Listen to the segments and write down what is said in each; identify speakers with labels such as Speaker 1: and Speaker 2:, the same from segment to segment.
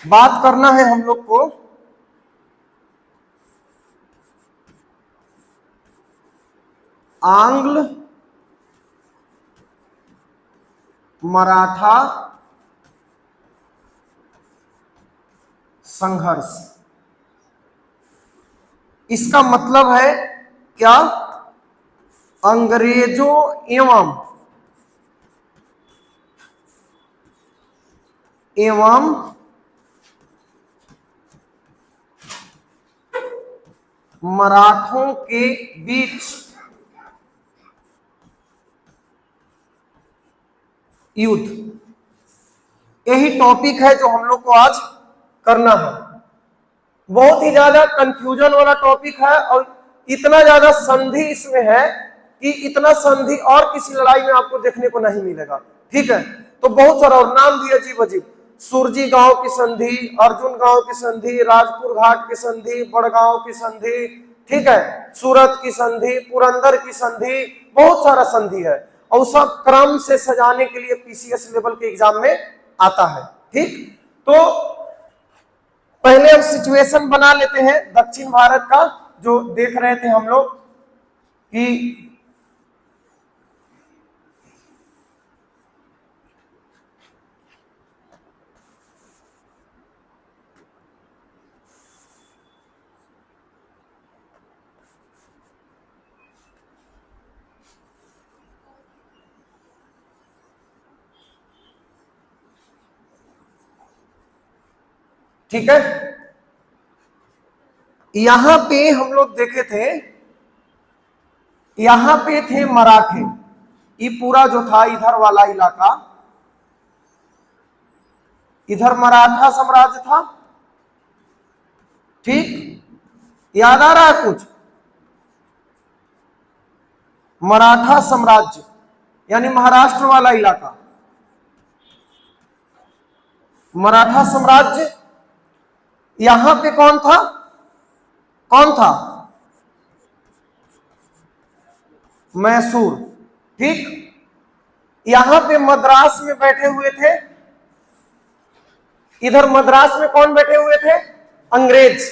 Speaker 1: बात करना है हम लोग को आंग्ल मराठा संघर्ष। इसका मतलब है क्या? अंग्रेजों एवं मराठों के बीच युद्ध। यही टॉपिक है जो हम लोग को आज करना है। बहुत ही ज्यादा कंफ्यूजन वाला टॉपिक है और इतना ज्यादा संधि इसमें है कि इतना संधि और किसी लड़ाई में आपको देखने को नहीं मिलेगा। ठीक है, तो बहुत सारा और नाम भी अजीब अजीब, सुरजी गांव की संधि, अर्जुन गांव की संधि, राजपुर घाट की संधि, बड़गांव की संधि, ठीक है, सूरत की संधि, पुरंदर की संधि, बहुत सारा संधि है और सब क्रम से सजाने के लिए पीसीएस लेवल के एग्जाम में आता है। ठीक, तो पहले हम सिचुएशन बना लेते हैं दक्षिण भारत का, जो देख रहे थे हम लोग कि ठीक है, यहां पे हम लोग देखे थे, यहां पे थे मराठे। ये पूरा जो था इधर वाला इलाका, इधर मराठा साम्राज्य था। ठीक, याद आ रहा है कुछ? मराठा साम्राज्य यानी महाराष्ट्र वाला इलाका, मराठा साम्राज्य। यहां पे कौन था? कौन था? मैसूर। ठीक, यहां पे मद्रास में बैठे हुए थे। इधर मद्रास में कौन बैठे हुए थे? अंग्रेज।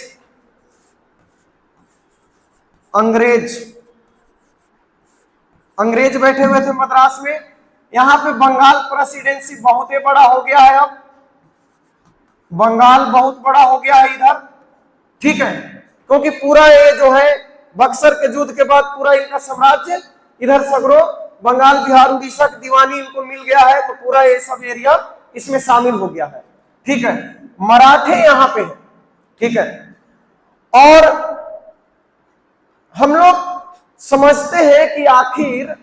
Speaker 1: अंग्रेज अंग्रेज बैठे हुए थे मद्रास में। यहां पे बंगाल प्रेसिडेंसी बहुत ही बड़ा हो गया है। अब बंगाल बहुत बड़ा हो गया है इधर। ठीक है, क्योंकि पूरा ये जो है बक्सर के युद्ध के बाद पूरा इनका साम्राज्य इधर सगरो बंगाल, बिहार, उड़ीसा की दीवानी इनको मिल गया है, तो पूरा ये सब एरिया इसमें शामिल हो गया है। ठीक है, मराठे यहां पे है। ठीक है, और हम लोग समझते हैं कि आखिर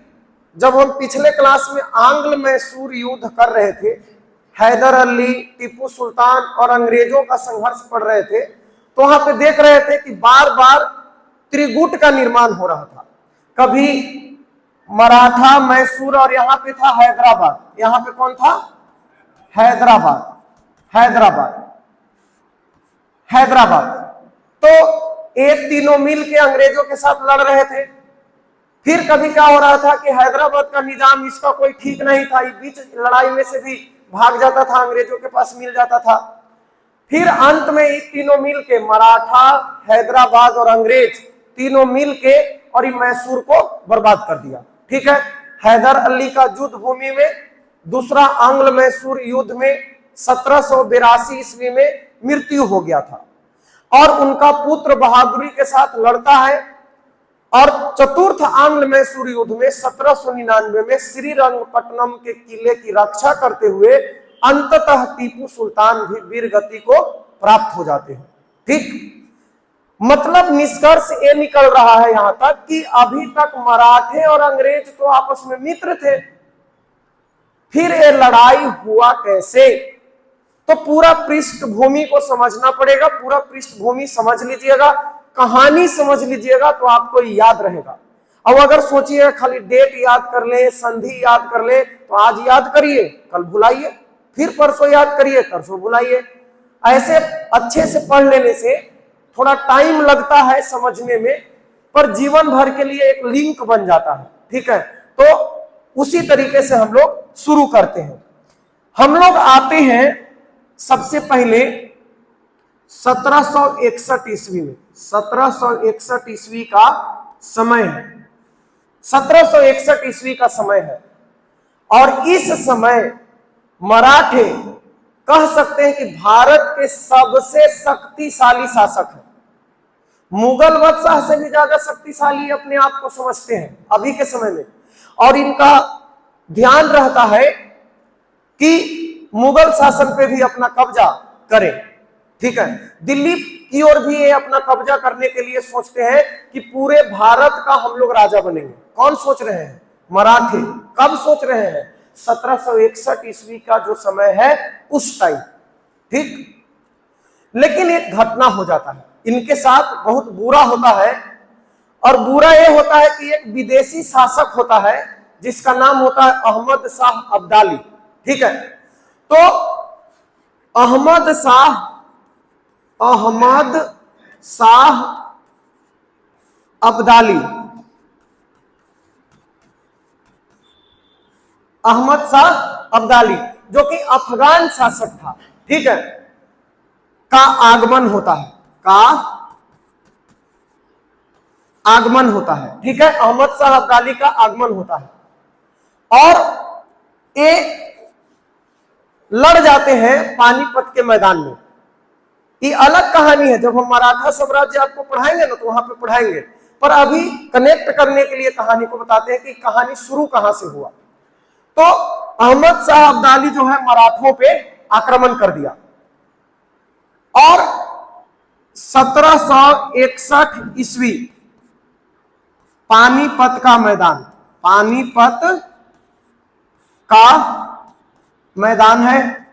Speaker 1: जब हम पिछले क्लास में आंग्ल मैसूर युद्ध कर रहे थे, हैदर अली, टीपू सुल्तान और अंग्रेजों का संघर्ष पढ़ रहे थे, तो वहां पे देख रहे थे कि बार बार त्रिगुट का निर्माण हो रहा था। कभी मराठा, मैसूर और यहाँ पे था हैदराबाद। यहाँ पे कौन था? हैदराबाद। हैदराबाद हैदराबाद तो ये तीनों मिल के अंग्रेजों के साथ लड़ रहे थे। फिर कभी क्या हो रहा था कि हैदराबाद का निजाम इसका कोई ठीक नहीं था, बीच लड़ाई में से भी भाग जाता था, अंग्रेजों के पास मिल जाता था। फिर अंत में ये तीनों मिल के, मराठा, हैदराबाद और अंग्रेज तीनों मिल के और ये मैसूर को बर्बाद कर दिया। ठीक है, हैदर अली का युद्ध भूमि में दूसरा आंग्ल मैसूर युद्ध में 1782 ईस्वी में मृत्यु हो गया था और उनका पुत्र बहादुरी के साथ लड़ता है और चतुर्थ आंग्ल मैसूर युद्ध में 1799 में श्रीरंगपट्टनम के किले की रक्षा करते हुए अंततः टीपू सुल्तान भी वीर गति को प्राप्त हो जाते हैं। ठीक, मतलब निष्कर्ष ये निकल रहा है यहां तक कि अभी तक मराठे और अंग्रेज तो आपस में मित्र थे, फिर ये लड़ाई हुआ कैसे? तो पूरा पृष्ठभूमि को समझना पड़ेगा। पूरा पृष्ठभूमि समझ लीजिएगा, कहानी समझ लीजिएगा तो आपको याद रहेगा। अब अगर सोचिए खाली डेट याद कर ले, संधि याद कर ले, तो आज याद करिए, कल भुलाइए, फिर परसों याद करिए, परसों भुलाइए। ऐसे अच्छे से पढ़ लेने से थोड़ा टाइम लगता है समझने में, पर जीवन भर के लिए एक लिंक बन जाता है। ठीक है, तो उसी तरीके से हम लोग शुरू करते हैं। हम लोग आते हैं सबसे पहले 1761 ईस्वी में, 1761 ईस्वी का समय है, 1761 ईस्वी का समय है। और इस समय मराठे कह सकते हैं कि भारत के सबसे शक्तिशाली शासक हैं। मुगल बादशाह से भी ज्यादा शक्तिशाली अपने आप को समझते हैं अभी के समय में, और इनका ध्यान रहता है कि मुगल शासन पे भी अपना कब्जा करें। ठीक है, दिल्ली की ओर भी ये अपना कब्जा करने के लिए सोचते हैं कि पूरे भारत का हम लोग राजा बनेंगे। कौन सोच रहे हैं? मराठे। कब सोच रहे हैं? 1761 ईस्वी का जो समय है उस टाइम। ठीक, लेकिन एक घटना हो जाता है इनके साथ, बहुत बुरा होता है। और बुरा यह होता है कि एक विदेशी शासक होता है जिसका नाम होता है अहमद शाह अब्दाली। ठीक है, तो अहमद शाह अब्दाली, अहमद शाह अब्दाली जो कि अफगान शासक था, ठीक है, का आगमन होता है, ठीक है, अहमद शाह अब्दाली का आगमन होता है। और ये लड़ जाते हैं पानीपत के मैदान में। ये अलग कहानी है, जब हम मराठा साम्राज्य आपको पढ़ाएंगे ना तो वहां पे पढ़ाएंगे, पर अभी कनेक्ट करने के लिए कहानी को बताते हैं कि कहानी शुरू कहां से हुआ। तो अहमद शाह अब्दाली जो है मराठों पे आक्रमण कर दिया और 1761 ईस्वी पानीपत का मैदान, पानीपत का मैदान है,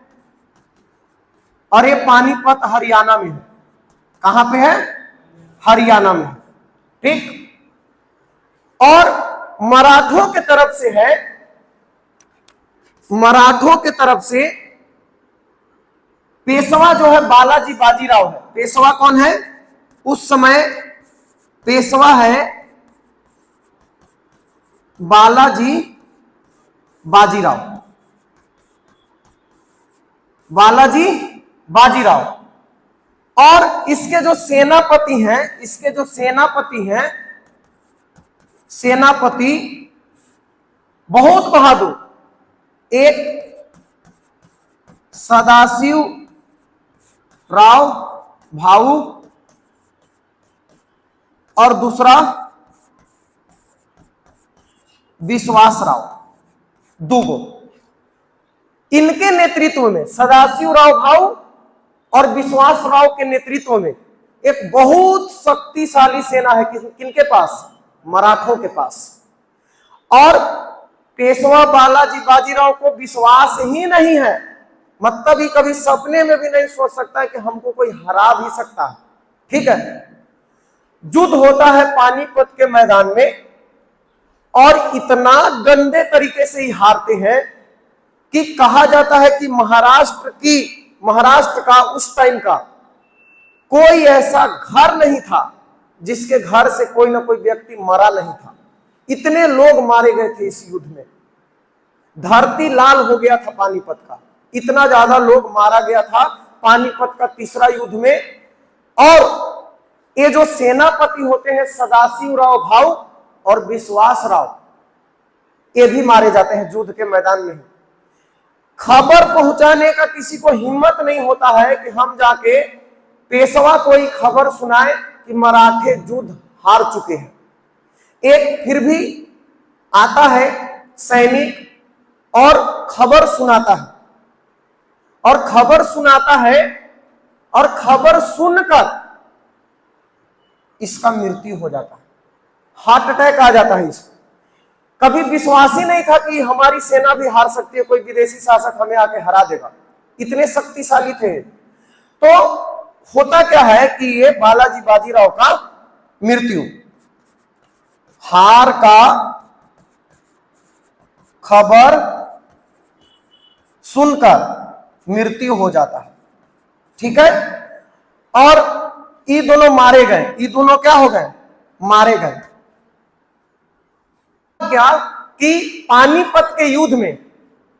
Speaker 1: और ये पानीपत हरियाणा में है। कहां पे है? हरियाणा में। ठीक, और मराठों के तरफ से है, मराठों के तरफ से पेशवा जो है बालाजी बाजीराव है। पेशवा कौन है? उस समय पेशवा है बालाजी बाजीराव, बालाजी बाजीराव। और इसके जो सेनापति हैं, इसके जो सेनापति हैं, सेनापति बहुत बहादुर, एक सदाशिव राव भाऊ और दूसरा विश्वास राव, दूगो। इनके नेतृत्व में, सदाशिव राव भाऊ और विश्वास राव के नेतृत्व में एक बहुत शक्तिशाली सेना है। किनके पास? मराठों के पास। और पेशवा बालाजी बाजीराव को विश्वास ही नहीं है, मतलब ही कभी सपने में भी नहीं सोच सकता है कि हमको कोई हरा भी सकता है। ठीक है, युद्ध होता है पानीपत के मैदान में, और इतना गंदे तरीके से ही हारते हैं कि कहा जाता है कि महाराष्ट्र का उस टाइम का कोई ऐसा घर नहीं था जिसके घर से कोई ना कोई व्यक्ति मरा नहीं था। इतने लोग मारे गए थे इस युद्ध में, धरती लाल हो गया था पानीपत का, इतना ज्यादा लोग मारा गया था पानीपत का तीसरा युद्ध में। और ये जो सेनापति होते हैं सदाशिव राव भाऊ और विश्वास राव, ये भी मारे जाते हैं युद्ध के मैदान में। खबर पहुंचाने का किसी को हिम्मत नहीं होता है कि हम जाके पेशवा कोई खबर सुनाए कि मराठे युद्ध हार चुके हैं। एक फिर भी आता है सैनिक और खबर सुनाता है, और खबर सुनाता है, और खबर सुनकर इसका मृत्यु हो जाता है, हार्ट अटैक आ जाता है इसको। कभी विश्वास ही नहीं था कि हमारी सेना भी हार सकती है, कोई विदेशी शासक हमें आके हरा देगा, इतने शक्तिशाली थे। तो होता क्या है कि ये बालाजी बाजीराव का मृत्यु, हार का खबर सुनकर मृत्यु हो जाता है। ठीक है, और ये दोनों मारे गए, ये दोनों क्या हो गए? मारे गए। क्या कि पानीपत के युद्ध में,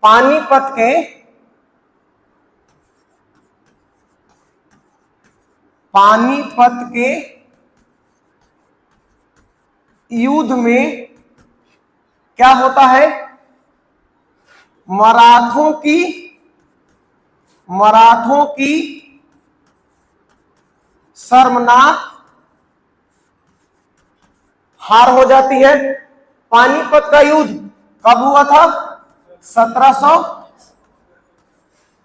Speaker 1: पानीपत के पानीपत के युद्ध में क्या होता है, मराठों की शर्मनाक हार हो जाती है। पानीपत का युद्ध कब हुआ था? 1700।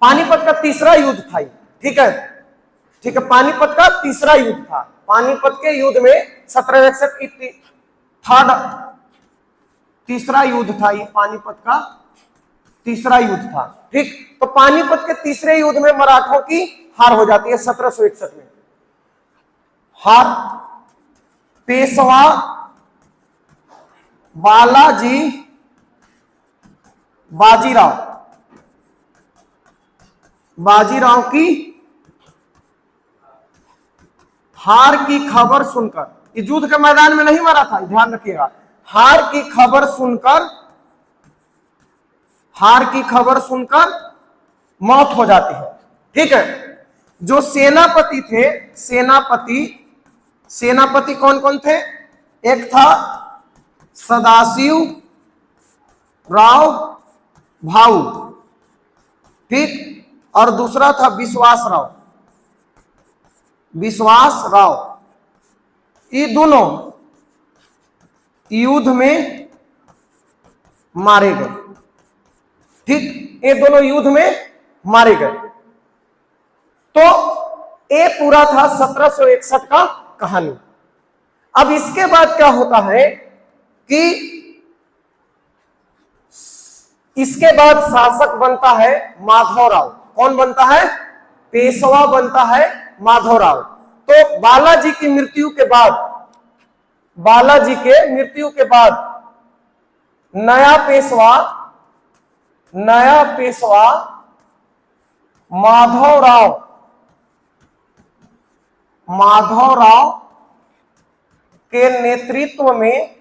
Speaker 1: पानीपत का तीसरा युद्ध था, ठीक है, ठीक है, पानीपत का तीसरा युद्ध था। पानीपत के युद्ध में 1761 की थर्ड तीसरा युद्ध था, ये पानीपत का तीसरा युद्ध था, ठीक। तो पानीपत के तीसरे युद्ध में मराठों की हार हो जाती है 1761 में। हार पेशवा बालाजी बाजीराव की हार की खबर सुनकर, इस युद्ध के मैदान में नहीं मारा था, ध्यान रखिएगा, हार की खबर सुनकर मौत हो जाती है, ठीक है। जो सेनापति थे, सेनापति कौन कौन थे? एक था सदाशिव राव भाऊ, ठीक, और दूसरा था विश्वास राव। ये दोनों युद्ध में मारे गए, ठीक, ये दोनों युद्ध में मारे गए। तो ये पूरा था 1761 का कहानी। अब इसके बाद क्या होता है कि इसके बाद शासक बनता है माधवराव। कौन बनता है? पेशवा बनता है माधवराव। तो बालाजी की मृत्यु के बाद नया पेशवा माधवराव के नेतृत्व में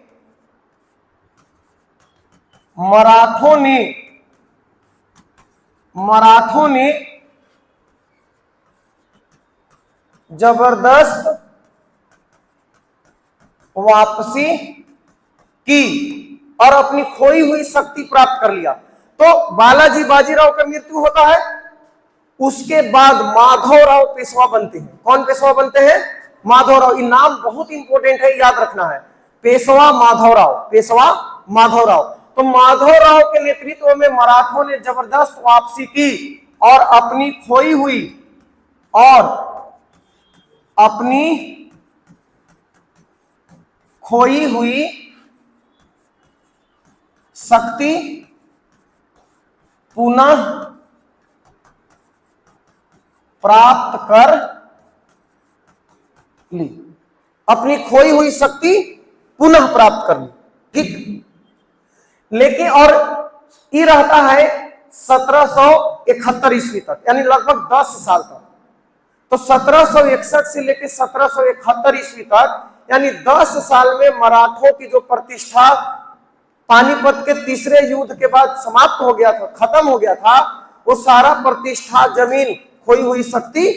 Speaker 1: मराठों ने जबरदस्त वापसी की और अपनी खोई हुई शक्ति प्राप्त कर लिया। तो बालाजी बाजीराव का मृत्यु होता है, उसके बाद माधवराव पेशवा बनते हैं। कौन पेशवा बनते हैं? माधवराव। ये नाम बहुत इंपॉर्टेंट है, याद रखना है, पेशवा माधवराव। तो माधवराव के नेतृत्व में मराठों ने जबरदस्त वापसी की और अपनी खोई हुई शक्ति पुनः प्राप्त कर ली। अपनी खोई हुई शक्ति पुनः प्राप्त कर ली, ठीक। लेकिन और ये रहता है 1771 ईस्वी तक, यानी लगभग 10 साल तक। तो 1761 से लेकर 1771 ईस्वी तक, यानी 10 साल में मराठों की जो प्रतिष्ठा पानीपत के तीसरे युद्ध के बाद समाप्त हो गया था, खत्म हो गया था, वो सारा प्रतिष्ठा, जमीन, खोई हुई शक्ति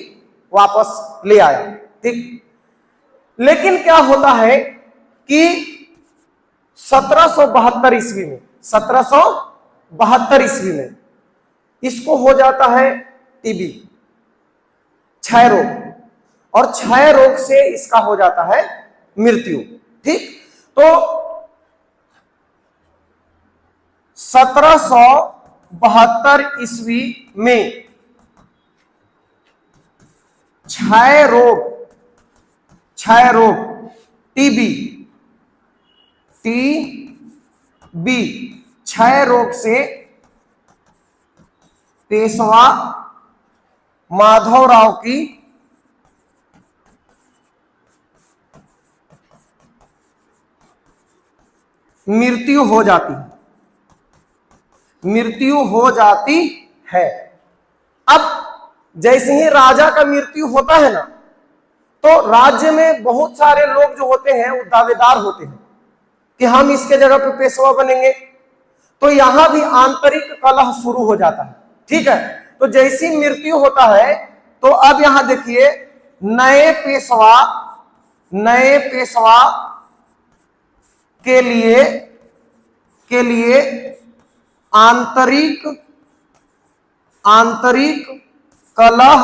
Speaker 1: वापस ले आया, ठीक। लेकिन क्या होता है कि 1772 ईस्वी में इसको हो जाता है टीबी, क्षय रोग, और क्षय रोग से इसका हो जाता है मृत्यु, ठीक। तो 1772 ईस्वी में क्षय रोग टीबी क्षय रोग से पेशवा माधवराव की मृत्यु हो जाती है। अब जैसे ही राजा का मृत्यु होता है ना, तो राज्य में बहुत सारे लोग जो होते हैं वो दावेदार होते हैं कि हम इसके जगह पे पेशवा बनेंगे। तो यहां भी आंतरिक कलह शुरू हो जाता है, ठीक है। तो जैसी मृत्यु होता है, तो अब यहां देखिए नए पेशवा के लिए आंतरिक कलह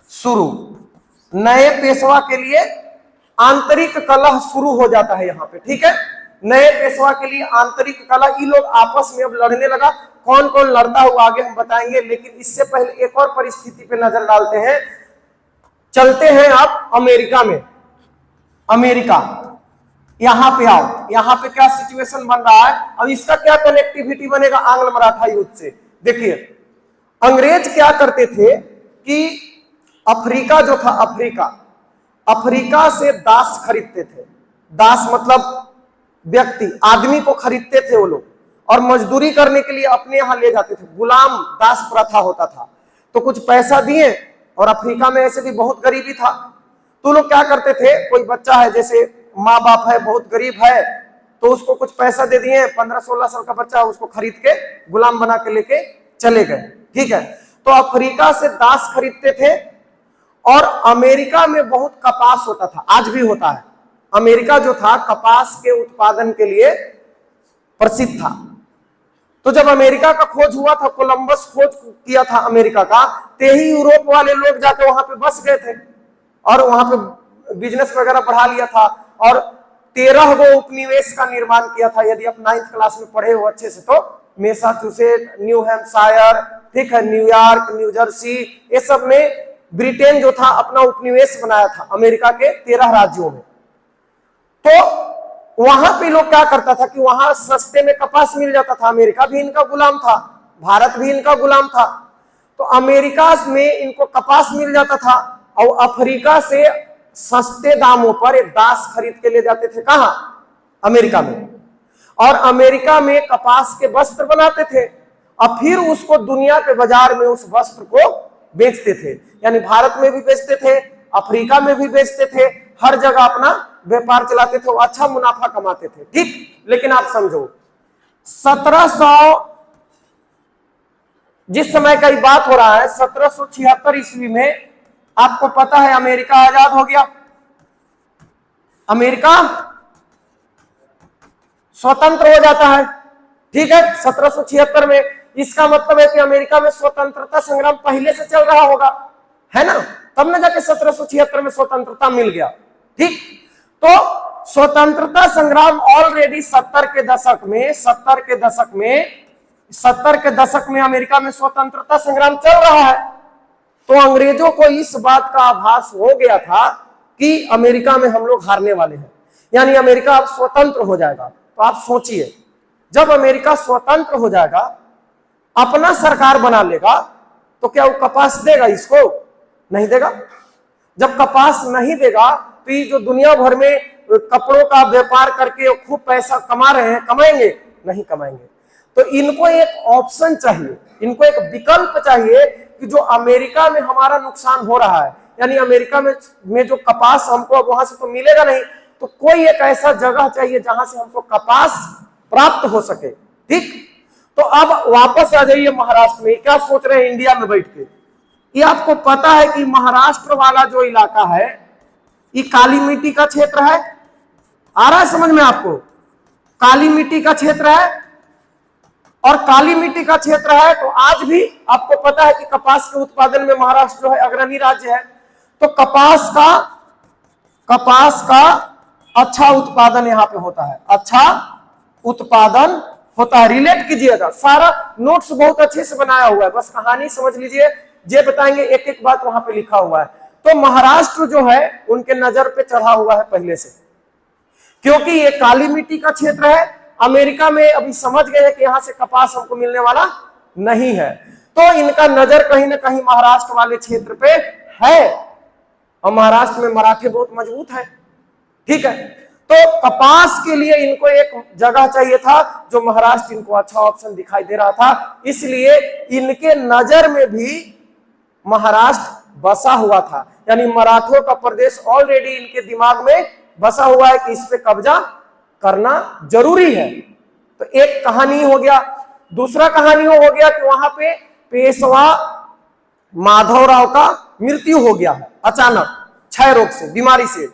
Speaker 1: शुरू। नए पेशवा के लिए आंतरिक कलह शुरू हो जाता है यहाँ पे, ठीक है। नए पेशवा के लिए आंतरिक कलह, ये लोग आपस में अब लड़ने लगा। कौन कौन लड़ता हुआ आगे हम बताएंगे, लेकिन इससे पहले एक और परिस्थिति पे नजर डालते हैं। चलते हैं आप अमेरिका में। अमेरिका, यहां पे आओ। यहां पे क्या सिचुएशन बन रहा है, अब इसका क्या कनेक्टिविटी बनेगा आंग्ल मराठा युद्ध से। देखिए, अंग्रेज क्या करते थे कि अफ्रीका जो था, अफ्रीका से दास खरीदते थे। दास मतलब व्यक्ति, आदमी को खरीदते थे वो लोग, और मजदूरी करने के लिए अपने यहां ले जाते थे। गुलाम दास प्रथा होता था। तो कुछ पैसा दिए, और अफ्रीका में ऐसे भी बहुत गरीबी था, तो लोग क्या करते थे, कोई बच्चा है, जैसे माँ बाप है, बहुत गरीब है, तो उसको कुछ पैसा दे दिए, 15-16 साल का बच्चा, उसको खरीद के गुलाम बना के लेके चले गए, ठीक है। तो अफ्रीका से दास खरीदते थे, और अमेरिका में बहुत कपास होता था, आज भी होता है। अमेरिका जो था कपास के उत्पादन के लिए प्रसिद्ध था। तो जब अमेरिका का खोज हुआ था, कोलंबस खोज किया था अमेरिका का, ते ही यूरोप वाले लोग जाके वहां पे बस गए थे, और वहां पे बिजनेस वगैरह बढ़ा लिया था, और 13 गो उपनिवेश का निर्माण किया था। यदि आप 9th क्लास में पढ़े हो अच्छे से तो मैसाचुसेट, न्यू हैम्पशायर, ठीक है, न्यूयॉर्क, न्यू जर्सी, ये सब में ब्रिटेन जो था अपना उपनिवेश बनाया था अमेरिका के 13 राज्यों में। तो वहां पे लोग क्या करता था कि वहां सस्ते में कपास मिल जाता था। अमेरिका भी इनका गुलाम था, भारत भी इनका गुलाम था। तो अमेरिका में इनको कपास मिल जाता था, और अफ्रीका से सस्ते दामों पर एक दास खरीद के ले जाते थे। कहां? अमेरिका में। और अमेरिका में कपास के वस्त्र बनाते थे, और फिर उसको दुनिया के बाजार में उस वस्त्र को बेचते थे। यानी भारत में भी बेचते थे, अफ्रीका में भी बेचते थे, हर जगह अपना व्यापार चलाते थे, वो अच्छा मुनाफा कमाते थे, ठीक। लेकिन आप समझो, 1700, जिस समय का बात हो रहा है, 1776 ईस्वी में, आपको पता है अमेरिका आजाद हो गया। अमेरिका स्वतंत्र हो जाता है, ठीक है, 1776 में। इसका मतलब है कि अमेरिका में स्वतंत्रता संग्राम पहले से चल रहा होगा, है ना, तब न जाके 1776 में स्वतंत्रता मिल गया, ठीक। तो स्वतंत्रता संग्राम ऑलरेडी 70 के दशक में अमेरिका में स्वतंत्रता संग्राम चल रहा है। तो अंग्रेजों को इस बात का आभास हो गया था कि अमेरिका में हम लोग हारने वाले हैं, यानी अमेरिका अब स्वतंत्र हो जाएगा। तो आप सोचिए, जब अमेरिका स्वतंत्र हो जाएगा, अपना सरकार बना लेगा, तो क्या वो कपास देगा इसको? नहीं देगा। जब कपास नहीं देगा, तो ये जो दुनिया भर में कपड़ों का व्यापार करके खूब पैसा कमा रहे हैं, कमाएंगे? नहीं कमाएंगे। तो इनको एक ऑप्शन चाहिए, इनको एक विकल्प चाहिए कि जो अमेरिका में हमारा नुकसान हो रहा है, यानी अमेरिका में जो कपास हमको अब वहां से तो मिलेगा नहीं, तो कोई एक ऐसा जगह चाहिए जहां से हमको कपास प्राप्त हो सके, ठीक। तो अब वापस आ जाइए महाराष्ट्र में। क्या सोच रहे हैं इंडिया में बैठ के? ये आपको पता है कि महाराष्ट्र वाला जो इलाका है, ये काली मिट्टी का क्षेत्र है। आ रहा है समझ में आपको? काली मिट्टी का क्षेत्र है, और काली मिट्टी का क्षेत्र है तो आज भी आपको पता है कि कपास के उत्पादन में महाराष्ट्र जो है अग्रणी राज्य है। तो कपास का अच्छा उत्पादन यहाँ पे होता है, अच्छा उत्पादन होता है। रिलेट कीजिएगा, सारा नोट्स बहुत अच्छे से बनाया हुआ है, बस कहानी समझ लीजिए, जे बताएंगे एक एक बात वहां पे लिखा हुआ है। तो महाराष्ट्र जो है उनके नजर पे चढ़ा हुआ है पहले से, क्योंकि ये काली मिट्टी का क्षेत्र है। अमेरिका में अभी समझ गए हैं कि यहां से कपास हमको मिलने वाला नहीं है, तो इनका नजर कहीं ना कहीं महाराष्ट्र वाले क्षेत्र पे है, और महाराष्ट्र में मराठे बहुत मजबूत है, ठीक है। तो कपास के लिए इनको एक जगह चाहिए था, जो महाराष्ट्र इनको अच्छा ऑप्शन दिखाई दे रहा था, इसलिए इनके नजर में भी महाराष्ट्र बसा हुआ था। यानी मराठों का प्रदेश ऑलरेडी इनके दिमाग में बसा हुआ है कि इस पे कब्जा करना जरूरी है। तो एक कहानी हो गया। दूसरा कहानी हो गया कि वहां पे पेशवा माधवराव का मृत्यु हो गया है अचानक क्षय रोग से, बीमारी से।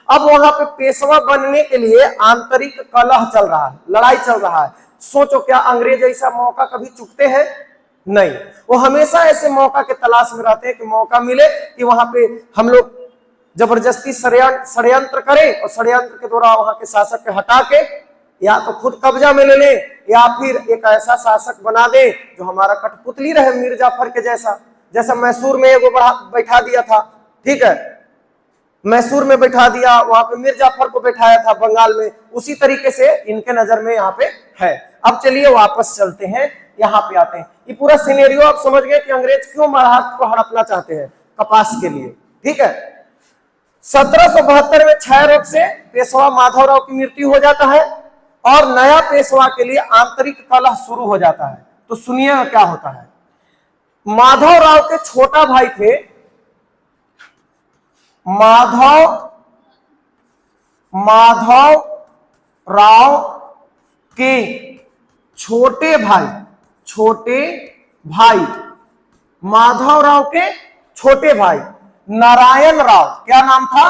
Speaker 1: अब वहां पे पेशवा बनने के लिए आंतरिक कलह चल रहा है, लड़ाई चल रहा है। सोचो क्या अंग्रेज ऐसा मौका कभी चूकते हैं? नहीं, वो हमेशा ऐसे मौका के तलाश में रहते हैं कि मौका मिले कि वहां पे हम लोग जबरदस्ती षड्यंत्र करें और षड्यंत्र के द्वारा वहां के शासक के हटा के या तो खुद कब्जा में ले ले या फिर एक ऐसा शासक बना दे जो हमारा कठपुतली रहे, मीर जाफर के जैसा। जैसा मैसूर में एगो बैठा दिया था, ठीक है, मैसूर में बैठा दिया, वहां पे मीर जाफर को बैठाया था बंगाल में, उसी तरीके से इनके नजर में यहाँ पे है। अब चलिए वापस चलते हैं, यहाँ पे आते हैं। ये पूरा सिनेरियो आप समझ गए कि अंग्रेज क्यों महाराष्ट्र को हड़पना चाहते हैं, कपास के लिए, ठीक है। 1772 में क्षय रोग से पेशवा माधवराव की मृत्यु हो जाता है और नया पेशवा के लिए आंतरिक कलह शुरू हो जाता है। तो सुनिए क्या होता है। माधवराव के छोटा भाई थे, माधवराव के छोटे भाई माधवराव के छोटे भाई नारायण राव, क्या नाम था?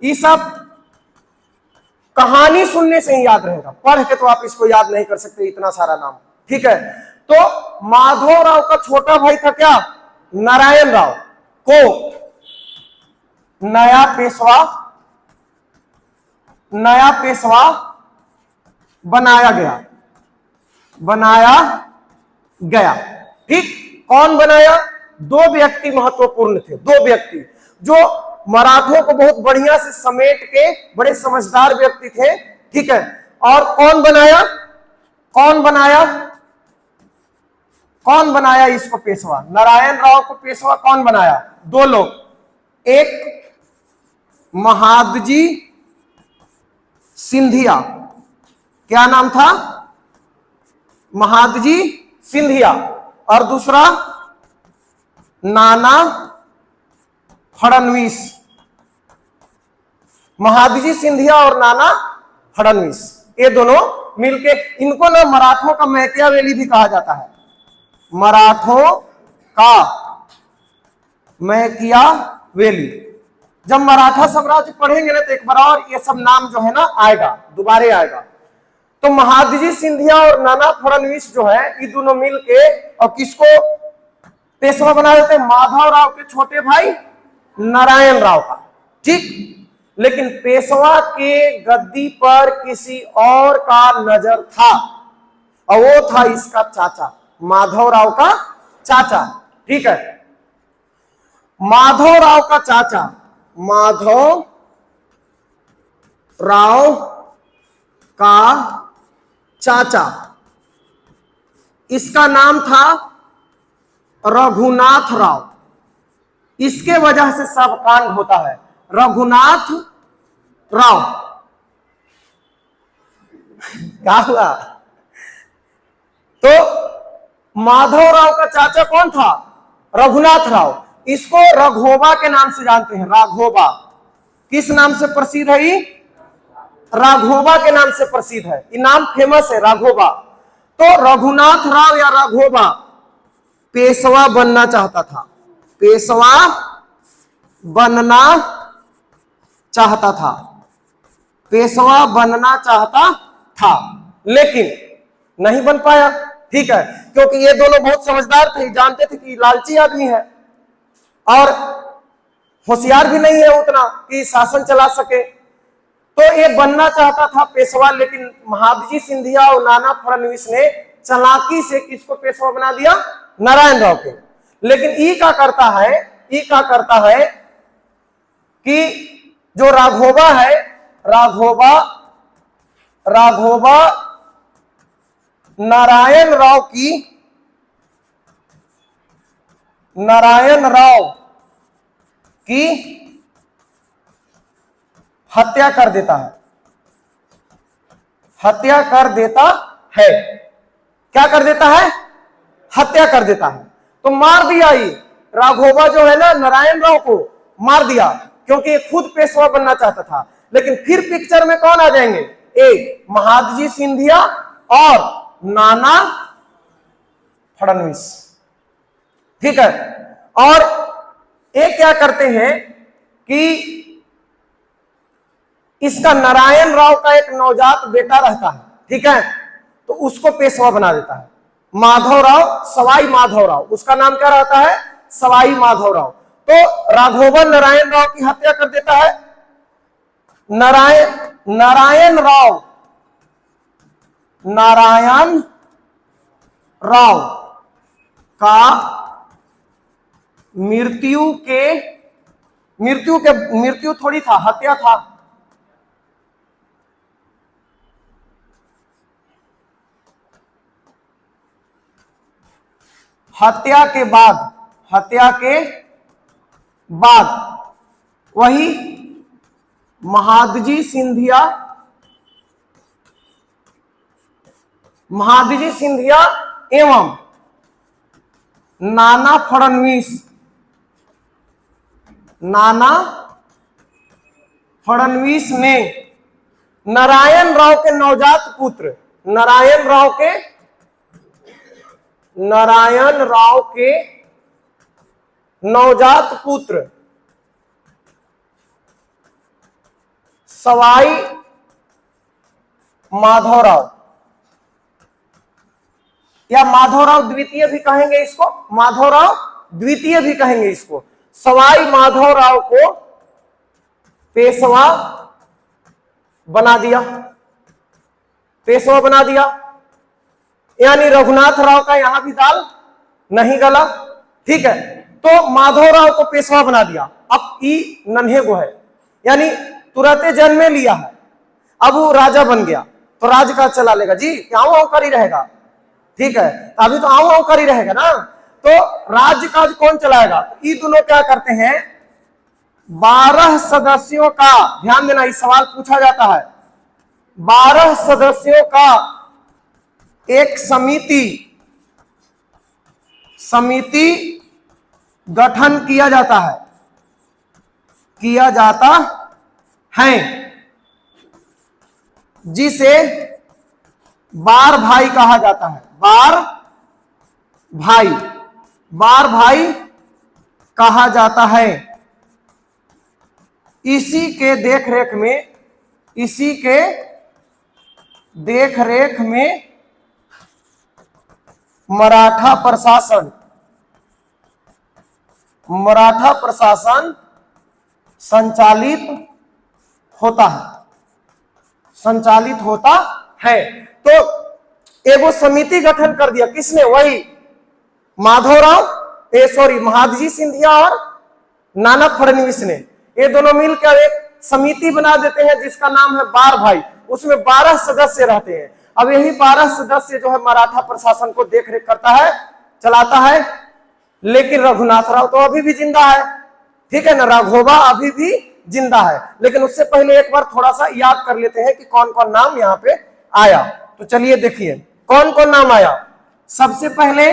Speaker 1: ये सब कहानी सुनने से ही याद रहेगा, पढ़ के तो आप इसको याद नहीं कर सकते इतना सारा नाम, ठीक है। तो माधवराव का छोटा भाई था क्या? नारायण राव को नया पेशवा बनाया गया, ठीक। कौन बनाया? दो व्यक्ति महत्वपूर्ण थे, दो व्यक्ति जो मराठों को बहुत बढ़िया से समेट के बड़े समझदार व्यक्ति थे, ठीक है। और कौन बनाया इसको पेशवा? नारायण राव को पेशवा कौन बनाया? दो लोग, एक महादजी सिंधिया, क्या नाम था? महादजी सिंधिया, और दूसरा नाना फडणवीस। महादजी सिंधिया और नाना फडणवीस, ये दोनों मिलके, इनको ना मराठों का मैकियावेली भी कहा जाता है, मराठों का मैकियावेली। जब मराठा साम्राज्य पढ़ेंगे ना तो एक बार और ये सब नाम जो है ना आएगा, दोबारा आएगा। तो महादजी सिंधिया और नाना फडणवीस जो है, ये दोनों मिलके और किसको पेशवा बना देते? माधवराव के छोटे भाई नारायण राव का, ठीक। लेकिन पेशवा के गद्दी पर किसी और का नजर था और वो था इसका चाचा, माधवराव का चाचा, ठीक है। माधवराव का चाचा, माधवराव का चाचा, इसका नाम था रघुनाथ राव। इसके वजह से सब कांड होता है, रघुनाथ राव। क्या हुआ? तो माधवराव का चाचा कौन था? रघुनाथ राव। इसको राघोबा के नाम से जानते हैं, राघोबा। किस नाम से प्रसिद्ध है ये? राघोबा के नाम से प्रसिद्ध है, ये नाम फेमस है, राघोबा। तो रघुनाथ राव या राघोबा पेशवा बनना चाहता था, पेशवा बनना चाहता था, लेकिन नहीं बन पाया, ठीक है। क्योंकि ये दोनों बहुत समझदार थे, जानते थे कि लालची आदमी है और होशियार भी नहीं है उतना कि शासन चला सके। तो ये बनना चाहता था पेशवा, लेकिन महादजी सिंधिया और नाना फडणवीस ने चालाकी से किसको पेशवा बना दिया? नारायण राव के। लेकिन ये क्या करता है कि जो राघोबा है, राघोबा नारायण राव की हत्या कर देता है, क्या कर देता है? हत्या कर देता है। तो मार दिया, ये राघोबा जो है ना नारायण राव को मार दिया, क्योंकि ये खुद पेशवा बनना चाहता था। लेकिन फिर पिक्चर में कौन आ जाएंगे? एक महादजी सिंधिया और नाना फडणवीस, ठीक है। और ये क्या करते हैं कि इसका नारायण राव का एक नवजात बेटा रहता है, ठीक है, तो उसको पेशवा बना देता है। माधवराव, सवाई माधवराव, उसका नाम क्या रहता है? सवाई माधवराव। तो राघोबा नारायण राव की हत्या कर देता है। नारायण राव का मृत्यु थोड़ी था, हत्या था। हत्या के बाद वही महादजी सिंधिया एवं नाना फड़नवीस ने नारायण राव के नवजात पुत्र, नारायण राव के नवजात पुत्र सवाई माधवराव या माधवराव द्वितीय भी कहेंगे इसको, माधवराव द्वितीय भी कहेंगे इसको, सवाई माधवराव को पेशवा बना दिया। यानी रघुनाथ राव का यहां भी दाल नहीं गला, ठीक है। तो माधवराव को पेशवा बना दिया। अब ई नन्हे गो है, यानी तुरंत जन्मे लिया है, अब वो राजा बन गया, तो राज का चला लेगा जी, क्या आओ कर ही रहेगा, ठीक है, अभी तो आओ कर ही रहेगा ना, तो राज्य का कौन चलाएगा? तो ये दोनों क्या करते हैं, 12 सदस्यों का, ध्यान देना इस सवाल पूछा जाता है, 12 सदस्यों का एक समिति गठन किया जाता है जिसे बार भाई कहा जाता है। बार भाई कहा जाता है। इसी के देख रेख में मराठा प्रशासन संचालित होता है। तो एगो समिति गठन कर दिया, किसने? वही महादजी सिंधिया और नाना फड़नवीस ने, ये दोनों मिलकर एक समिति बना देते हैं जिसका नाम है बार भाई। उसमें 12 सदस्य रहते हैं। अब यही 12 सदस्य जो है मराठा प्रशासन को देख रेख करता है, चलाता है। लेकिन रघुनाथ राव तो अभी भी जिंदा है, ठीक है ना, राघोबा अभी भी जिंदा है। लेकिन उससे पहले एक बार थोड़ा सा याद कर लेते हैं कि कौन कौन नाम यहाँ पे आया। तो चलिए देखिए कौन कौन नाम आया। सबसे पहले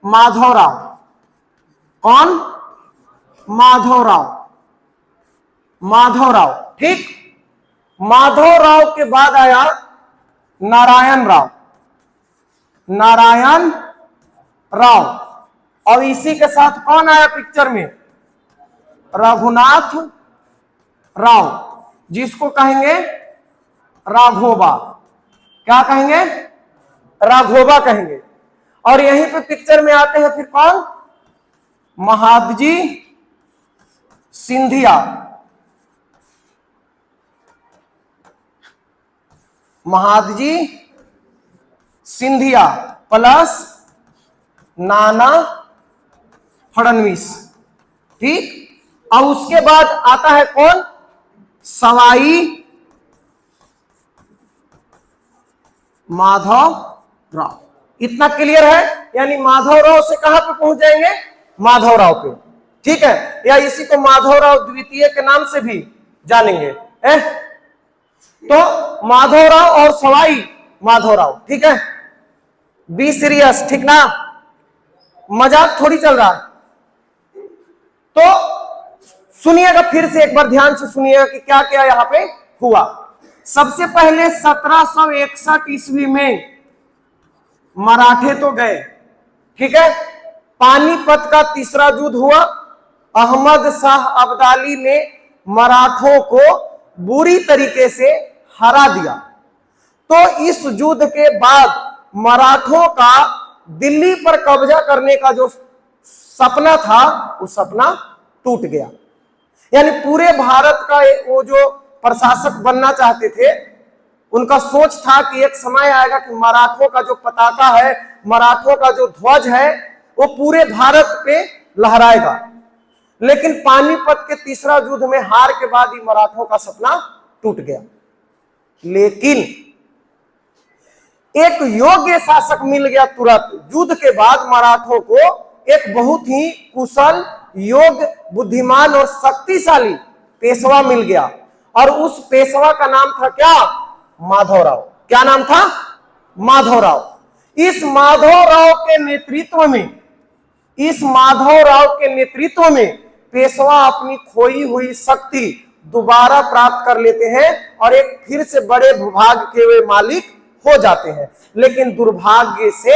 Speaker 1: माधवराव। कौन? माधवराव, ठीक। माधवराव के बाद आया नारायण राव। और इसी के साथ कौन आया पिक्चर में? रघुनाथ राव, जिसको कहेंगे राघोबा। क्या कहेंगे? राघोबा कहेंगे। और यहीं पे पिक्चर में आते हैं फिर कौन? महादजी सिंधिया। महादजी सिंधिया प्लस नाना फड़नवीस, ठीक। और उसके बाद आता है कौन? सवाई माधवराव। इतना क्लियर है? यानी माधवराव से कहां पे पहुंच जाएंगे? माधवराव पे, ठीक है। या इसी को माधवराव द्वितीय के नाम से भी जानेंगे। तो माधवराव और सवाई माधवराव, ठीक है। बी सीरियस, ठीक ना, मजाक थोड़ी चल रहा है। तो सुनिएगा, फिर से एक बार ध्यान से सुनिएगा कि क्या क्या यहां पे हुआ। सबसे पहले 1761 ईस्वी में मराठे तो गए, ठीक है। पानीपत का तीसरा युद्ध हुआ अहमद शाह अब्दाली ने मराठों को बुरी तरीके से हरा दिया। तो इस युद्ध के बाद मराठों का दिल्ली पर कब्जा करने का जो सपना था वो सपना टूट गया। यानी पूरे भारत का वो जो प्रशासक बनना चाहते थे, उनका सोच था कि एक समय आएगा कि मराठों का जो पताका है, मराठों का जो ध्वज है, वो पूरे भारत पे लहराएगा। लेकिन पानीपत के तीसरा युद्ध में हार के बाद ही मराठों का सपना टूट गया। लेकिन एक योग्य शासक मिल गया तुरंत। युद्ध के बाद मराठों को एक बहुत ही कुशल, योग्य, बुद्धिमान और शक्तिशाली पेशवा मिल गया। और उस पेशवा का नाम था क्या? माधवराव। क्या नाम था? माधवराव। इस माधवराव के नेतृत्व में पेशवा अपनी खोई हुई शक्ति दोबारा प्राप्त कर लेते हैं और एक फिर से बड़े भूभाग के वे मालिक हो जाते हैं। लेकिन दुर्भाग्य से